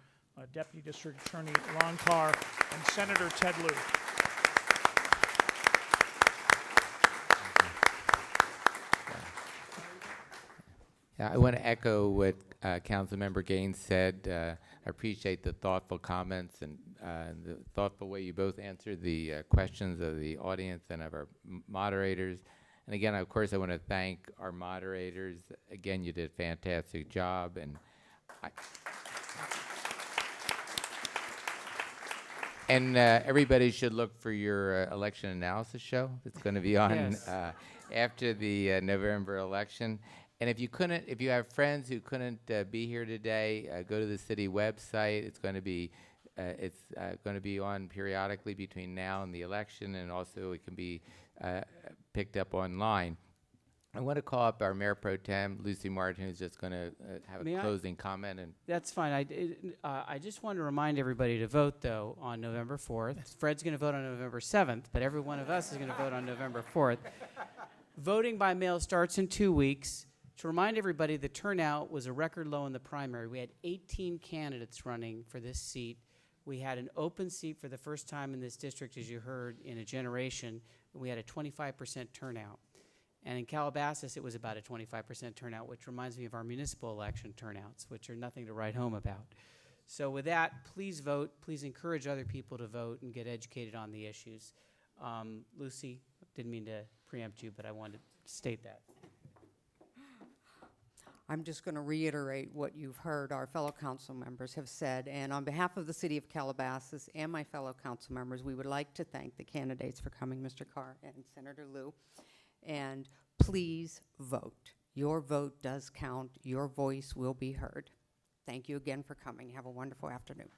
Deputy District Attorney Lon Carr and Senator Ted Lieu. Yeah, I want to echo what Councilmember Gaines said. I appreciate the thoughtful comments and the thoughtful way you both answered the questions of the audience and of our moderators. And again, of course, I want to thank our moderators. Again, you did a fantastic job. And everybody should look for your election analysis show. It's going to be on Yes. After the November election. And if you have friends who couldn't be here today, go to the city website. It's going to be on periodically between now and the election, and also it can be picked up online. I want to call up our Mayor Pro Tem, Lucy Martin, who's just going to have May a I? closing comment. And That's fine. I just want to remind everybody to vote, though, on November 4th. Fred's going to vote on November 7th, but every one of us is going to vote on November 4th. Voting by mail starts in 2 weeks. To remind everybody, the turnout was a record low in the primary. We had 18 candidates running for this seat. We had an open seat for the first time in this district, as you heard, in a generation. And we had a 25% turnout. And in Calabasas, it was about a 25% turnout, which reminds me of our municipal election turnouts, which are nothing to write home about. So with that, please vote. Please encourage other people to vote and get educated on the issues. Lucy, didn't mean to preempt you, but I wanted to state that. I'm just going to reiterate what you've heard our fellow council members have said. And on behalf of the city of Calabasas and my fellow council members, we would like to thank the candidates for coming, Mr. Carr and Senator Lieu. And please vote. Your vote does count. Your voice will be heard. Thank you again for coming. Have a wonderful afternoon.